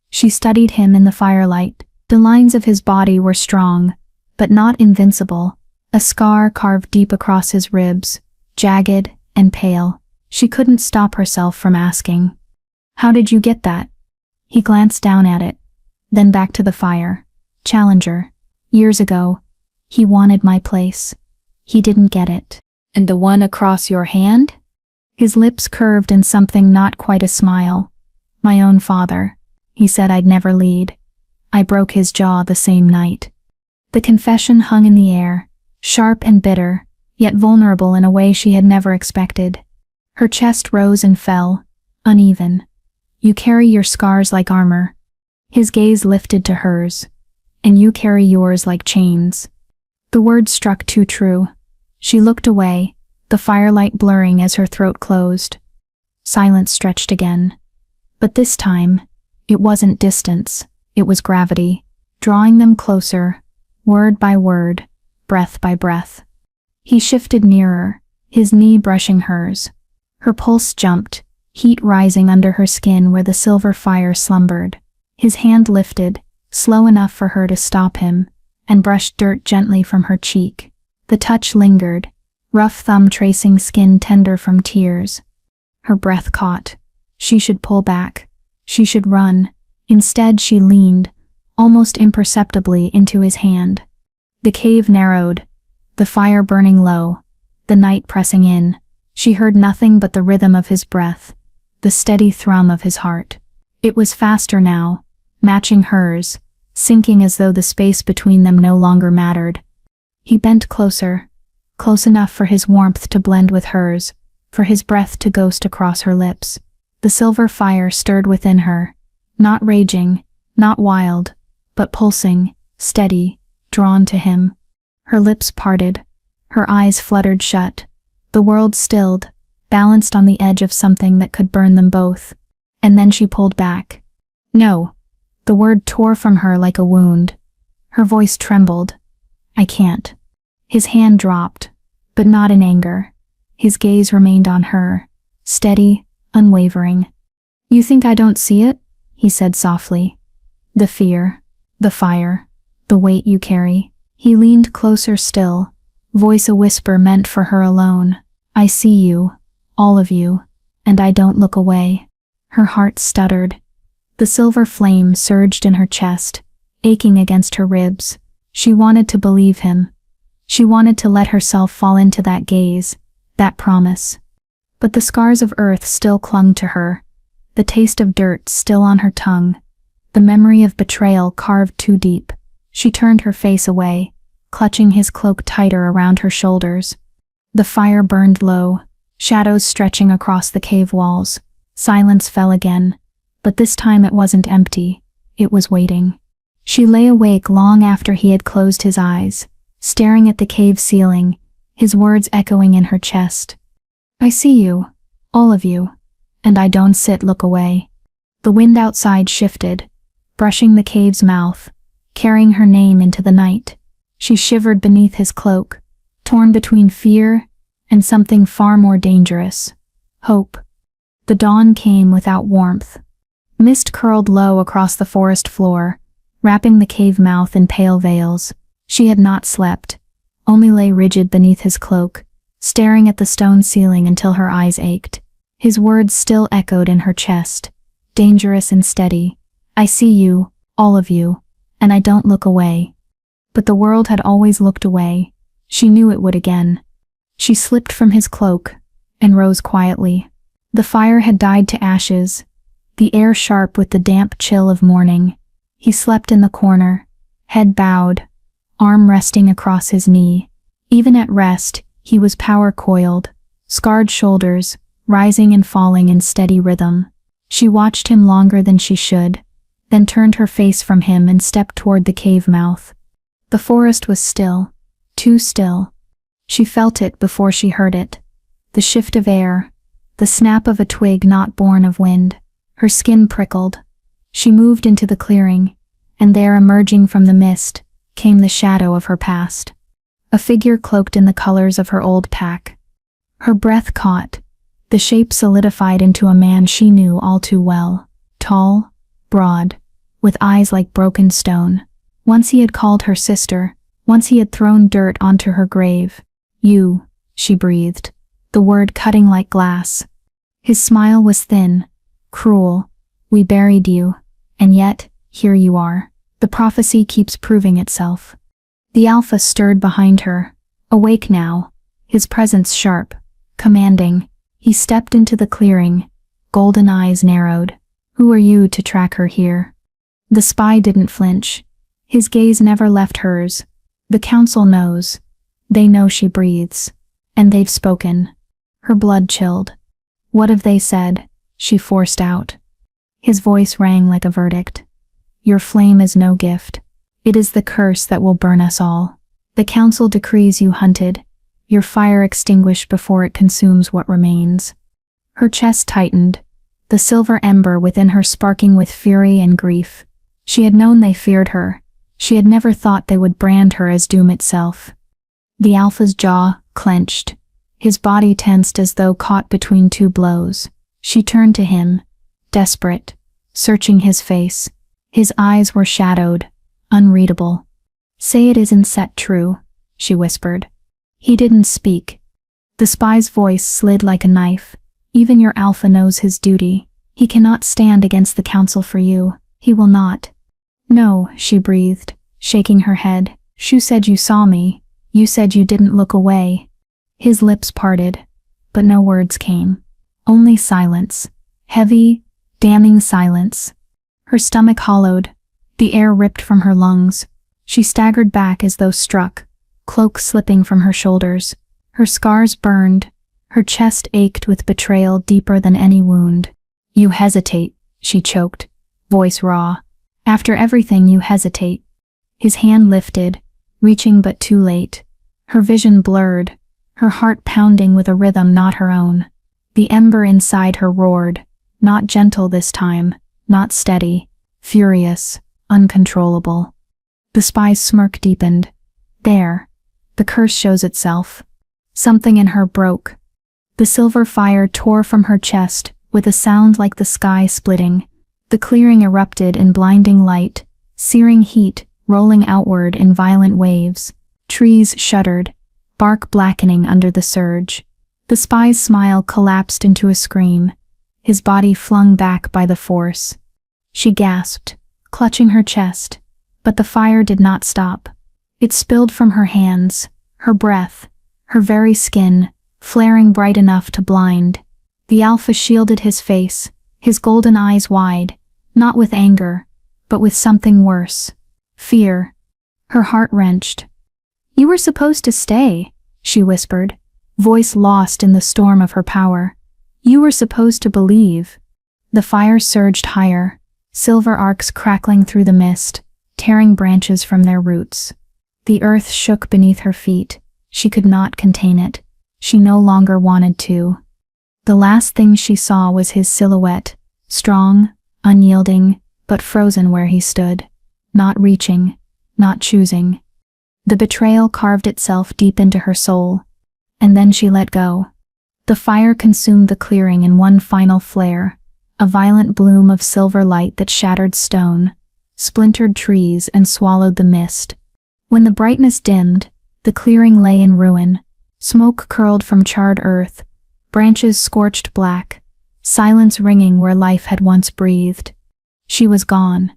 She studied him in the firelight. The lines of his body were strong, but not invincible. A scar carved deep across his ribs, jagged and pale. She couldn't stop herself from asking, "How did you get that?" He glanced down at it, then back to the fire. "Challenger. Years ago. He wanted my place. He didn't get it." "And the one across your hand?" His lips curved in something not quite a smile. "My own father. He said I'd never lead. I broke his jaw the same night." The confession hung in the air, sharp and bitter, yet vulnerable in a way she had never expected. Her chest rose and fell, uneven. "You carry your scars like armor." His gaze lifted to hers. "And you carry yours like chains." The words struck too true. She looked away, the firelight blurring as her throat closed. Silence stretched again. But this time, it wasn't distance, it was gravity, drawing them closer, word by word, breath by breath. He shifted nearer, his knee brushing hers. Her pulse jumped, heat rising under her skin where the silver fire slumbered. His hand lifted, slow enough for her to stop him, and brushed dirt gently from her cheek. The touch lingered, rough thumb tracing skin tender from tears. Her breath caught. She should pull back. She should run. Instead she leaned, almost imperceptibly, into his hand. The cave narrowed, the fire burning low, the night pressing in. She heard nothing but the rhythm of his breath, the steady thrum of his heart. It was faster now, matching hers, sinking as though the space between them no longer mattered. He bent closer, close enough for his warmth to blend with hers, for his breath to ghost across her lips. The silver fire stirred within her, not raging, not wild, but pulsing, steady, drawn to him. Her lips parted, her eyes fluttered shut. The world stilled, balanced on the edge of something that could burn them both. And then she pulled back. "No." The word tore from her like a wound. Her voice trembled. "I can't." His hand dropped, but not in anger. His gaze remained on her, steady, unwavering. "You think I don't see it?" he said softly. "The fear, the fire, the weight you carry." He leaned closer still, voice a whisper meant for her alone. "I see you, all of you, and I don't look away." Her heart stuttered. The silver flame surged in her chest, aching against her ribs. She wanted to believe him. She wanted to let herself fall into that gaze, that promise. But the scars of earth still clung to her, the taste of dirt still on her tongue, the memory of betrayal carved too deep. She turned her face away, clutching his cloak tighter around her shoulders. The fire burned low, shadows stretching across the cave walls. Silence fell again, but this time it wasn't empty, it was waiting. She lay awake long after he had closed his eyes, staring at the cave ceiling, his words echoing in her chest. "I see you, all of you, and I don't look away." The wind outside shifted, brushing the cave's mouth, carrying her name into the night. She shivered beneath his cloak, torn between fear and something far more dangerous, hope. The dawn came without warmth. Mist curled low across the forest floor, wrapping the cave mouth in pale veils. She had not slept, only lay rigid beneath his cloak, staring at the stone ceiling until her eyes ached. His words still echoed in her chest, dangerous and steady. "I see you, all of you, and I don't look away." But the world had always looked away. She knew it would again. She slipped from his cloak and rose quietly. The fire had died to ashes, the air sharp with the damp chill of morning. He slept in the corner, head bowed, arm resting across his knee. Even at rest, he was power-coiled, scarred shoulders, rising and falling in steady rhythm. She watched him longer than she should, then turned her face from him and stepped toward the cave mouth. The forest was still, too still. She felt it before she heard it. The shift of air, the snap of a twig not born of wind. Her skin prickled. She moved into the clearing, and there, emerging from the mist, came the shadow of her past. A figure cloaked in the colors of her old pack. Her breath caught. The shape solidified into a man she knew all too well. Tall, broad, with eyes like broken stone. Once he had called her sister. Once he had thrown dirt onto her grave. "You," she breathed, the word cutting like glass. His smile was thin, cruel. "We buried you, and yet, here you are." The prophecy keeps proving itself. The Alpha stirred behind her, awake now, his presence sharp, commanding. He stepped into the clearing, golden eyes narrowed. "Who are you to track her here?" The spy didn't flinch. His gaze never left hers. "The council knows. They know she breathes. And they've spoken." Her blood chilled. "What have they said?" she forced out. His voice rang like a verdict. "Your flame is no gift. It is the curse that will burn us all. The council decrees you hunted, your fire extinguished before it consumes what remains." Her chest tightened, the silver ember within her sparking with fury and grief. She had known they feared her. She had never thought they would brand her as doom itself. The Alpha's jaw clenched, his body tensed as though caught between two blows. She turned to him, desperate, searching his face. His eyes were shadowed, unreadable. "Say it isn't set true," she whispered. He didn't speak. The spy's voice slid like a knife. "Even your Alpha knows his duty. He cannot stand against the council for you. He will not." "No," she breathed, shaking her head. "You said you saw me. You said you didn't look away." His lips parted, but no words came. Only silence. Heavy, damning silence. Her stomach hollowed. The air ripped from her lungs. She staggered back as though struck, cloak slipping from her shoulders. Her scars burned. Her chest ached with betrayal deeper than any wound. "You hesitate," she choked, voice raw. "After everything you hesitate." His hand lifted, reaching but too late. Her vision blurred, her heart pounding with a rhythm not her own. The ember inside her roared, not gentle this time, not steady, furious, uncontrollable. The spy's smirk deepened. There, The curse shows itself. Something in her broke. The silver fire tore from her chest, with a sound like the sky splitting. The clearing erupted in blinding light, searing heat, rolling outward in violent waves. Trees shuddered, bark blackening under the surge. The spy's smile collapsed into a scream, his body flung back by the force. She gasped, clutching her chest, but the fire did not stop. It spilled from her hands, her breath, her very skin, flaring bright enough to blind. The Alpha shielded his face, his golden eyes wide, not with anger, but with something worse. Fear. Her heart wrenched. "You were supposed to stay," she whispered, voice lost in the storm of her power. "You were supposed to believe." The fire surged higher, silver arcs crackling through the mist, tearing branches from their roots. The earth shook beneath her feet. She could not contain it. She no longer wanted to. The last thing she saw was his silhouette, strong, unyielding, but frozen where he stood, not reaching, not choosing. The betrayal carved itself deep into her soul, and then she let go. The fire consumed the clearing in one final flare, a violent bloom of silver light that shattered stone, splintered trees, and swallowed the mist. When the brightness dimmed, the clearing lay in ruin. Smoke curled from charred earth, branches scorched black, silence ringing where life had once breathed. She was gone,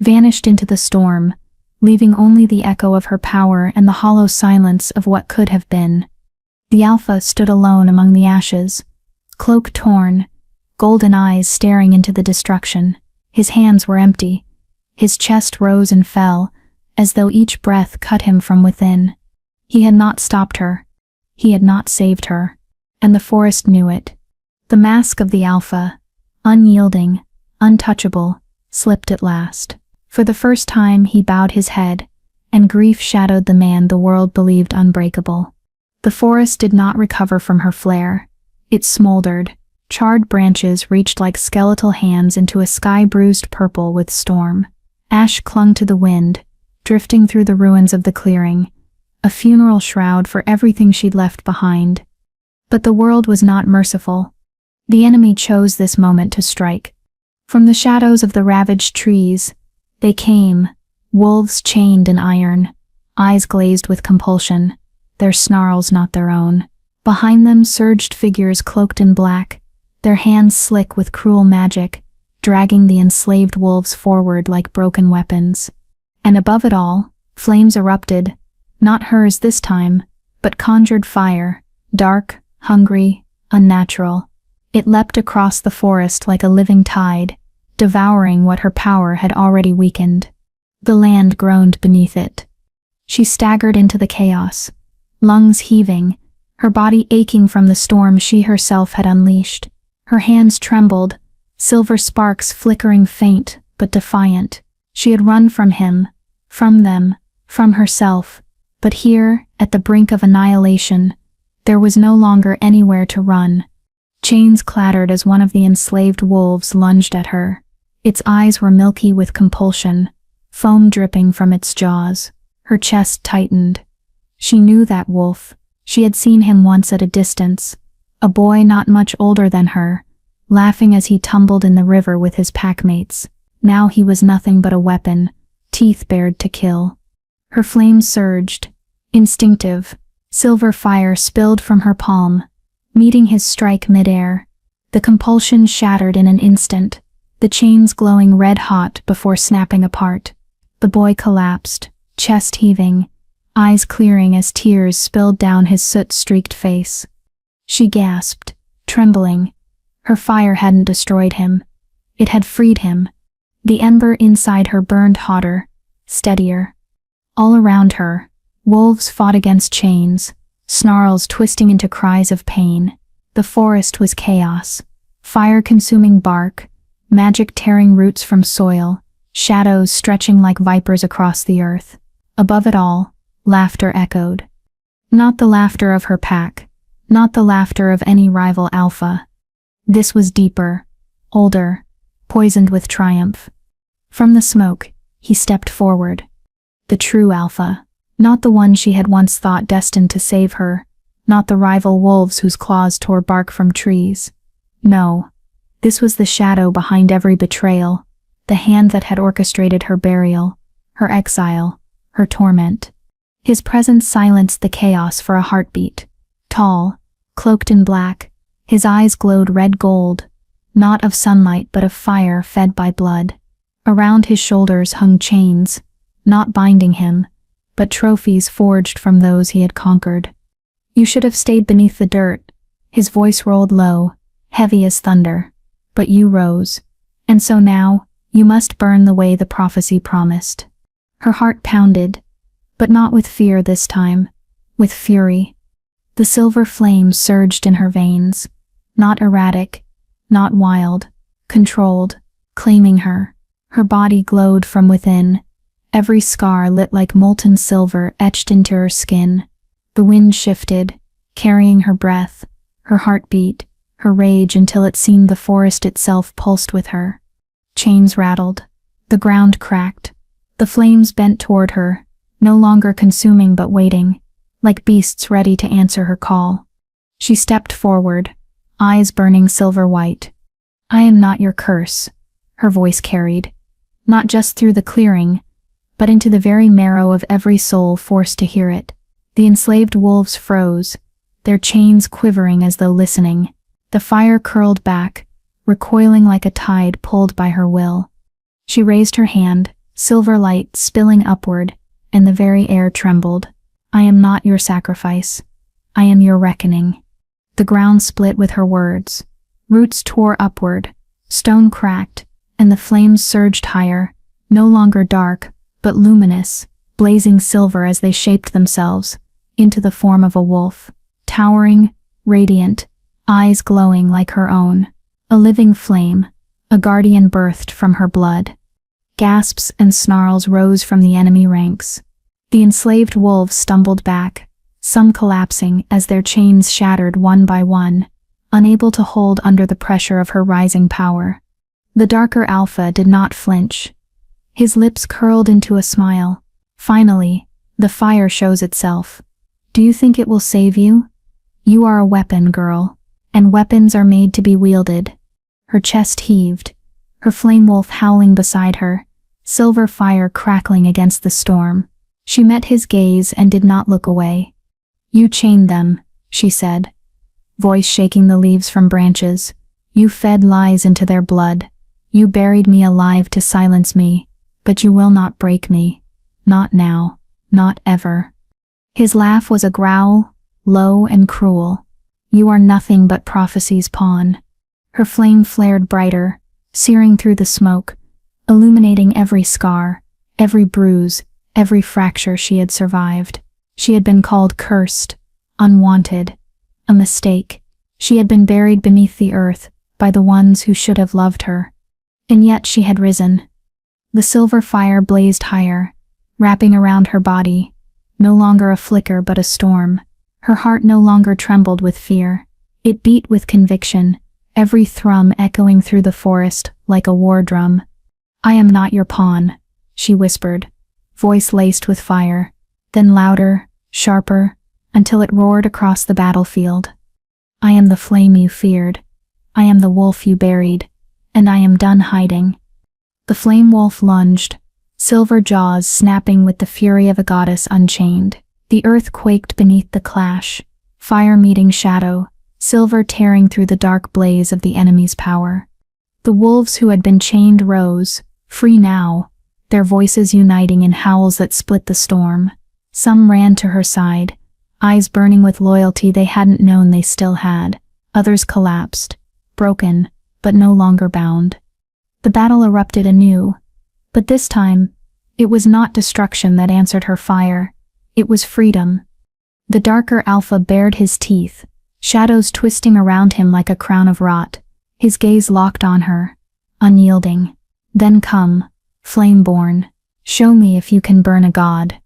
vanished into the storm, leaving only the echo of her power and the hollow silence of what could have been. The Alpha stood alone among the ashes, cloak torn, golden eyes staring into the destruction. His hands were empty. His chest rose and fell, as though each breath cut him from within. He had not stopped her. He had not saved her. And the forest knew it. The mask of the Alpha, unyielding, untouchable, slipped at last. For the first time he bowed his head, and grief shadowed the man the world believed unbreakable. The forest did not recover from her flare. It smoldered. Charred branches reached like skeletal hands into a sky bruised purple with storm. Ash clung to the wind, drifting through the ruins of the clearing, a funeral shroud for everything she'd left behind. But the world was not merciful. The enemy chose this moment to strike. From the shadows of the ravaged trees, they came, wolves chained in iron, eyes glazed with compulsion, their snarls not their own. Behind them surged figures cloaked in black, their hands slick with cruel magic, dragging the enslaved wolves forward like broken weapons. And above it all, flames erupted, not hers this time, but conjured fire, dark, hungry, unnatural. It leapt across the forest like a living tide, devouring what her power had already weakened. The land groaned beneath it. She staggered into the chaos, lungs heaving, her body aching from the storm she herself had unleashed. Her hands trembled, silver sparks flickering faint but defiant. She had run from him, from them, from herself, but here, at the brink of annihilation, there was no longer anywhere to run. Chains clattered as one of the enslaved wolves lunged at her. Its eyes were milky with compulsion, foam dripping from its jaws. Her chest tightened. She knew that wolf. She had seen him once at a distance, a boy not much older than her, laughing as he tumbled in the river with his packmates. Now he was nothing but a weapon, teeth bared to kill. Her flames surged, instinctive. Silver fire spilled from her palm, meeting his strike midair. The compulsion shattered in an instant, the chains glowing red-hot before snapping apart. The boy collapsed, chest heaving, eyes clearing as tears spilled down his soot-streaked face. She gasped, trembling. Her fire hadn't destroyed him. It had freed him. The ember inside her burned hotter, steadier. All around her, wolves fought against chains, snarls twisting into cries of pain. The forest was chaos, fire-consuming bark, magic tearing roots from soil, shadows stretching like vipers across the earth. Above it all, laughter echoed. Not the laughter of her pack, not the laughter of any rival alpha. This was deeper, older, poisoned with triumph. From the smoke, he stepped forward. The true alpha, Not the one she had once thought destined to save her, not the rival wolves whose claws tore bark from trees. No, this was the shadow behind every betrayal, the hand that had orchestrated her burial, her exile, her torment. His presence silenced the chaos for a heartbeat. Tall, cloaked in black, his eyes glowed red gold, not of sunlight but of fire fed by blood. Around his shoulders hung chains, not binding him, but trophies forged from those he had conquered. You should have stayed beneath the dirt. His voice rolled low, heavy as thunder. But you rose. And so now, you must burn the way the prophecy promised. Her heart pounded, but not with fear this time, with fury. The silver flame surged in her veins, not erratic, not wild, controlled, claiming her. Her body glowed from within, every scar lit like molten silver etched into her skin. The wind shifted, carrying her breath, her heartbeat, her rage until it seemed the forest itself pulsed with her. Chains rattled, the ground cracked, the flames bent toward her, no longer consuming but waiting, like beasts ready to answer her call. She stepped forward, eyes burning silver white. I am not your curse, her voice carried, not just through the clearing, but into the very marrow of every soul forced to hear it. The enslaved wolves froze, their chains quivering as though listening. The fire curled back, recoiling like a tide pulled by her will. She raised her hand, silver light spilling upward, and the very air trembled. I am not your sacrifice. I am your reckoning. The ground split with her words. Roots tore upward, stone cracked, and the flames surged higher, no longer dark, but luminous, blazing silver as they shaped themselves into the form of a wolf, towering, radiant, eyes glowing like her own, a living flame, a guardian birthed from her blood. Gasps and snarls rose from the enemy ranks. The enslaved wolves stumbled back, some collapsing as their chains shattered one by one, unable to hold under the pressure of her rising power. The darker alpha did not flinch. His lips curled into a smile. Finally, the fire shows itself. Do you think it will save you? You are a weapon, girl, and weapons are made to be wielded. Her chest heaved, her flame wolf howling beside her, silver fire crackling against the storm. She met his gaze and did not look away. You chained them, she said, voice shaking the leaves from branches. You fed lies into their blood. You buried me alive to silence me, but you will not break me. Not now, not ever. His laugh was a growl, low and cruel. You are nothing but prophecy's pawn. Her flame flared brighter, searing through the smoke, illuminating every scar, every bruise, every fracture she had survived. She had been called cursed, unwanted, a mistake. She had been buried beneath the earth by the ones who should have loved her. And yet she had risen. The silver fire blazed higher, wrapping around her body, no longer a flicker but a storm. Her heart no longer trembled with fear. It beat with conviction, every thrum echoing through the forest like a war drum. I am not your pawn, she whispered, voice laced with fire, then louder, sharper, until it roared across the battlefield. I am the flame you feared. I am the wolf you buried, and I am done hiding. The flame wolf lunged, silver jaws snapping with the fury of a goddess unchained. The earth quaked beneath the clash, fire meeting shadow, silver tearing through the dark blaze of the enemy's power. The wolves who had been chained rose, free now, their voices uniting in howls that split the storm. Some ran to her side, eyes burning with loyalty they hadn't known they still had. Others collapsed, broken, but no longer bound. The battle erupted anew, but this time, it was not destruction that answered her fire. It was freedom. The darker alpha bared his teeth, shadows twisting around him like a crown of rot, his gaze locked on her, unyielding. Then come, flame-born, show me if you can burn a god.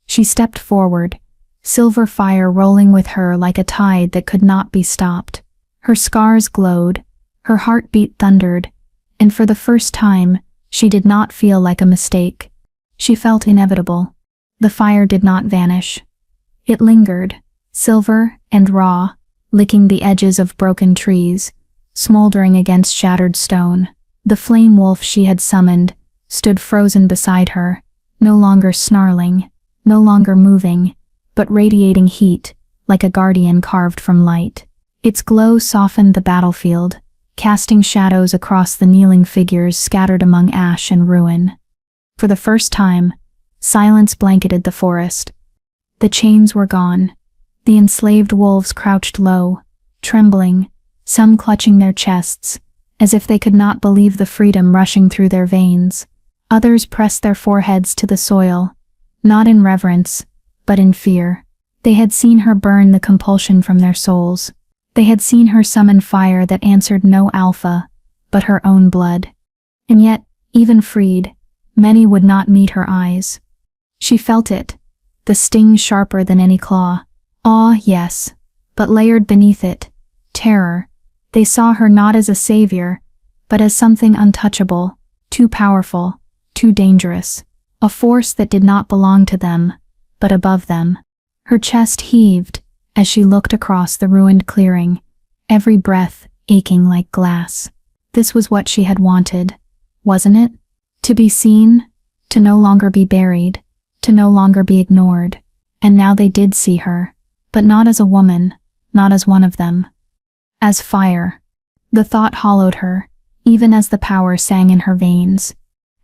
She stepped forward, silver fire rolling with her like a tide that could not be stopped. Her scars glowed, her heartbeat thundered, and for the first time, she did not feel like a mistake. She felt inevitable. The fire did not vanish. It lingered, silver and raw, licking the edges of broken trees, smoldering against shattered stone. The flame wolf she had summoned stood frozen beside her, no longer snarling, no longer moving, but radiating heat, like a guardian carved from light. Its glow softened the battlefield, casting shadows across the kneeling figures scattered among ash and ruin. For the first time, silence blanketed the forest. The chains were gone. The enslaved wolves crouched low, trembling, some clutching their chests, as if they could not believe the freedom rushing through their veins. Others pressed their foreheads to the soil, not in reverence, but in fear. They had seen her burn the compulsion from their souls. They had seen her summon fire that answered no alpha, but her own blood. And yet, even freed, many would not meet her eyes. She felt it, the sting sharper than any claw. Awe, yes, but layered beneath it, terror. They saw her not as a savior, but as something untouchable, too powerful, too dangerous. A force that did not belong to them, but above them. Her chest heaved as she looked across the ruined clearing, every breath aching like glass. This was what she had wanted, wasn't it? To be seen, to no longer be buried, to no longer be ignored. And now they did see her, but not as a woman, not as one of them. As fire. The thought hollowed her, even as the power sang in her veins.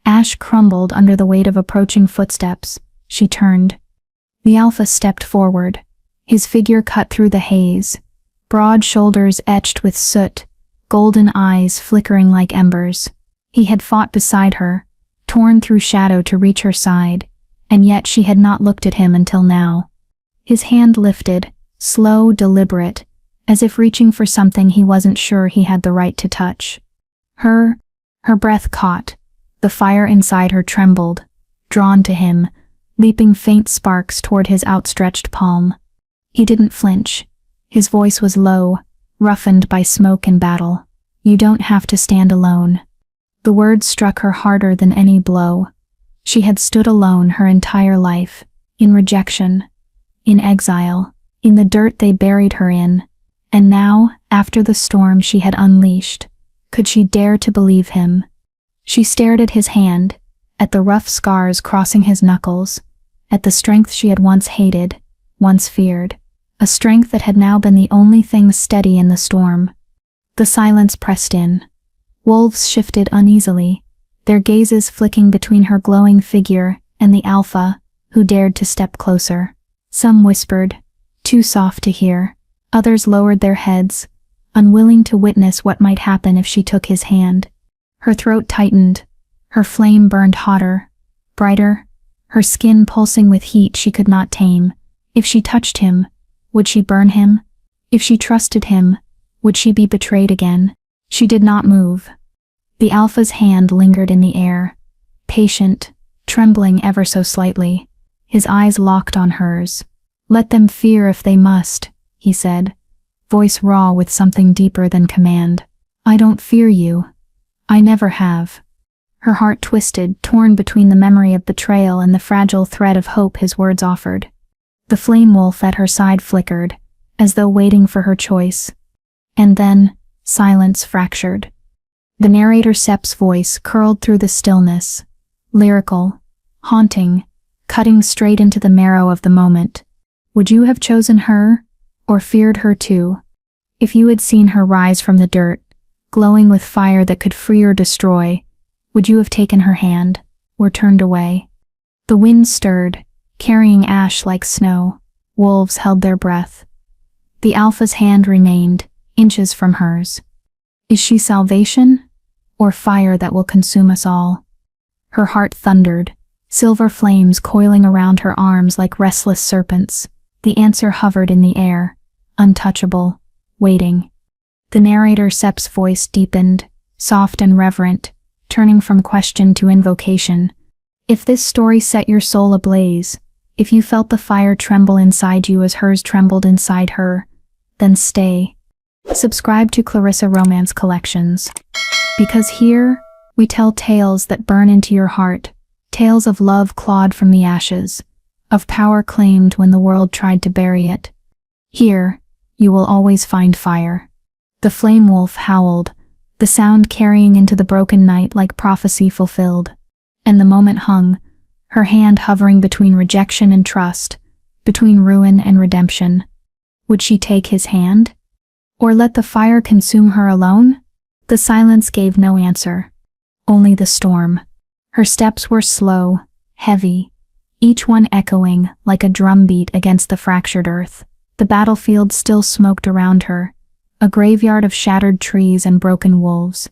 Ash crumbled under the weight of approaching footsteps. She turned. The Alpha stepped forward, his figure cut through the haze, broad shoulders etched with soot, golden eyes flickering like embers. He had fought beside her, torn through shadow to reach her side, and yet she had not looked at him until now. His hand lifted, slow, deliberate, as if reaching for something he wasn't sure he had the right to touch. Her breath caught. The fire inside her trembled, drawn to him, leaping faint sparks toward his outstretched palm. He didn't flinch. His voice was low, roughened by smoke and battle. You don't have to stand alone. The words struck her harder than any blow. She had stood alone her entire life, in rejection, in exile, in the dirt they buried her in, and now, after the storm she had unleashed, could she dare to believe him? She stared at his hand, at the rough scars crossing his knuckles, at the strength she had once hated, once feared, a strength that had now been the only thing steady in the storm. The silence pressed in. Wolves shifted uneasily, their gazes flicking between her glowing figure and the Alpha, who dared to step closer. Some whispered, too soft to hear. Others lowered their heads, unwilling to witness what might happen if she took his hand. Her throat tightened, her flame burned hotter, brighter, her skin pulsing with heat she could not tame. If she touched him, would she burn him? If she trusted him, would she be betrayed again? She did not move. The Alpha's hand lingered in the air, patient, trembling ever so slightly. His eyes locked on hers. Let them fear if they must, he said, voice raw with something deeper than command. I don't fear you. I never have. Her heart twisted, torn between the memory of betrayal and the fragile thread of hope his words offered. The flame wolf at her side flickered, as though waiting for her choice. And then, silence fractured. The narrator Sep's voice curled through the stillness, lyrical, haunting, cutting straight into the marrow of the moment. Would you have chosen her, or feared her too? If you had seen her rise from the dirt, glowing with fire that could free or destroy, would you have taken her hand, or turned away? The wind stirred, carrying ash like snow. Wolves held their breath. The Alpha's hand remained, inches from hers. Is she salvation, or fire that will consume us all? Her heart thundered, silver flames coiling around her arms like restless serpents. The answer hovered in the air, untouchable, waiting. The narrator Sep's voice deepened, soft and reverent, turning from question to invocation. If this story set your soul ablaze, if you felt the fire tremble inside you as hers trembled inside her, then stay. Subscribe to Clarissa Romance Collections. Because here, we tell tales that burn into your heart, tales of love clawed from the ashes, of power claimed when the world tried to bury it. Here, you will always find fire. The flame wolf howled, the sound carrying into the broken night like prophecy fulfilled. And the moment hung, her hand hovering between rejection and trust, between ruin and redemption. Would she take his hand? Or let the fire consume her alone? The silence gave no answer. Only the storm. Her steps were slow, heavy, each one echoing like a drumbeat against the fractured earth. The battlefield still smoked around her, a graveyard of shattered trees and broken wolves.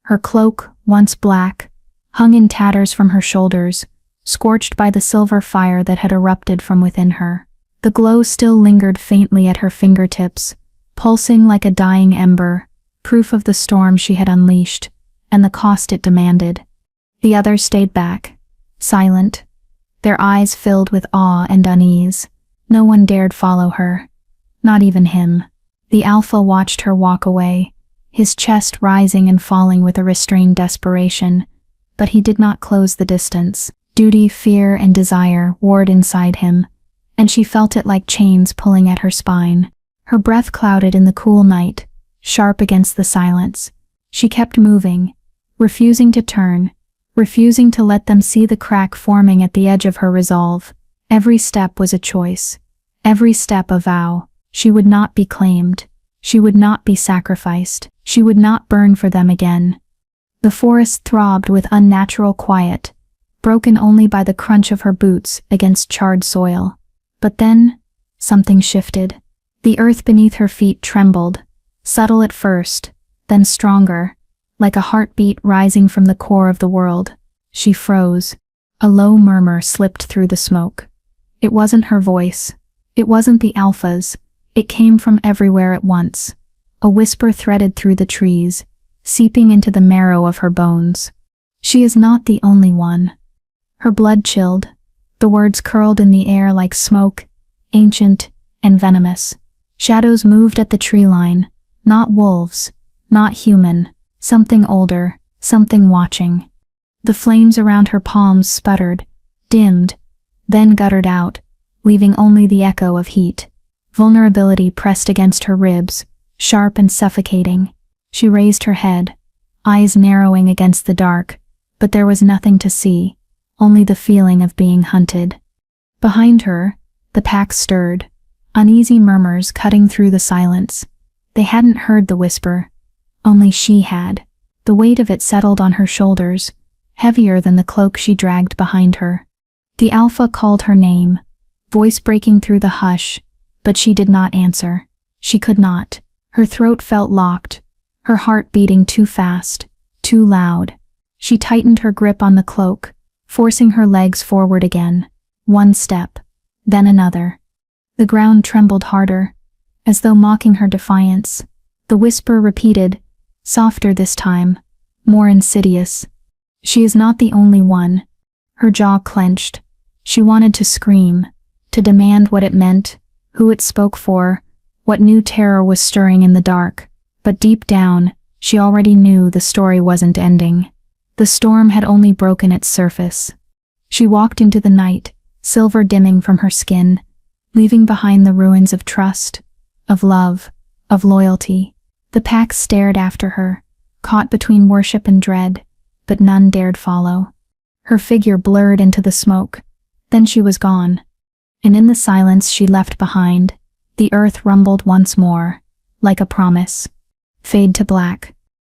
Her cloak, once black, hung in tatters from her shoulders, scorched by the silver fire that had erupted from within her. The glow still lingered faintly at her fingertips, pulsing like a dying ember, proof of the storm she had unleashed, and the cost it demanded. The others stayed back, silent, their eyes filled with awe and unease. No one dared follow her, not even him. The Alpha watched her walk away, his chest rising and falling with a restrained desperation, but he did not close the distance. Duty, fear, and desire warred inside him, and she felt it like chains pulling at her spine. Her breath clouded in the cool night, sharp against the silence. She kept moving, refusing to turn, refusing to let them see the crack forming at the edge of her resolve. Every step was a choice, every step a vow. She would not be claimed, she would not be sacrificed, she would not burn for them again. The forest throbbed with unnatural quiet, broken only by the crunch of her boots against charred soil. But then, something shifted. The earth beneath her feet trembled, subtle at first, then stronger, like a heartbeat rising from the core of the world. She froze. A low murmur slipped through the smoke. It wasn't her voice. It wasn't the Alpha's. It came from everywhere at once. A whisper threaded through the trees, seeping into the marrow of her bones. She is not the only one. Her blood chilled. The words curled in the air like smoke, ancient and venomous. Shadows moved at the tree line, not wolves, not human, something older, something watching. The flames around her palms sputtered, dimmed, then guttered out, leaving only the echo of heat. Vulnerability pressed against her ribs, sharp and suffocating. She raised her head, eyes narrowing against the dark, but there was nothing to see, only the feeling of being hunted. Behind her, the pack stirred, uneasy murmurs cutting through the silence. They hadn't heard the whisper, only she had. The weight of it settled on her shoulders, heavier than the cloak she dragged behind her. The Alpha called her name, voice breaking through the hush, but she did not answer. She could not. Her throat felt locked, her heart beating too fast, too loud. She tightened her grip on the cloak, forcing her legs forward again. One step, then another. The ground trembled harder, as though mocking her defiance. The whisper repeated, softer this time, more insidious. She is not the only one. Her jaw clenched. She wanted to scream, to demand what it meant, who it spoke for, what new terror was stirring in the dark. But deep down, she already knew the story wasn't ending. The storm had only broken its surface. She walked into the night, silver dimming from her skin, leaving behind the ruins of trust, of love, of loyalty. The pack stared after her, caught between worship and dread, but none dared follow. Her figure blurred into the smoke, then she was gone. And in the silence she left behind, the earth rumbled once more, like a promise. Fade to black.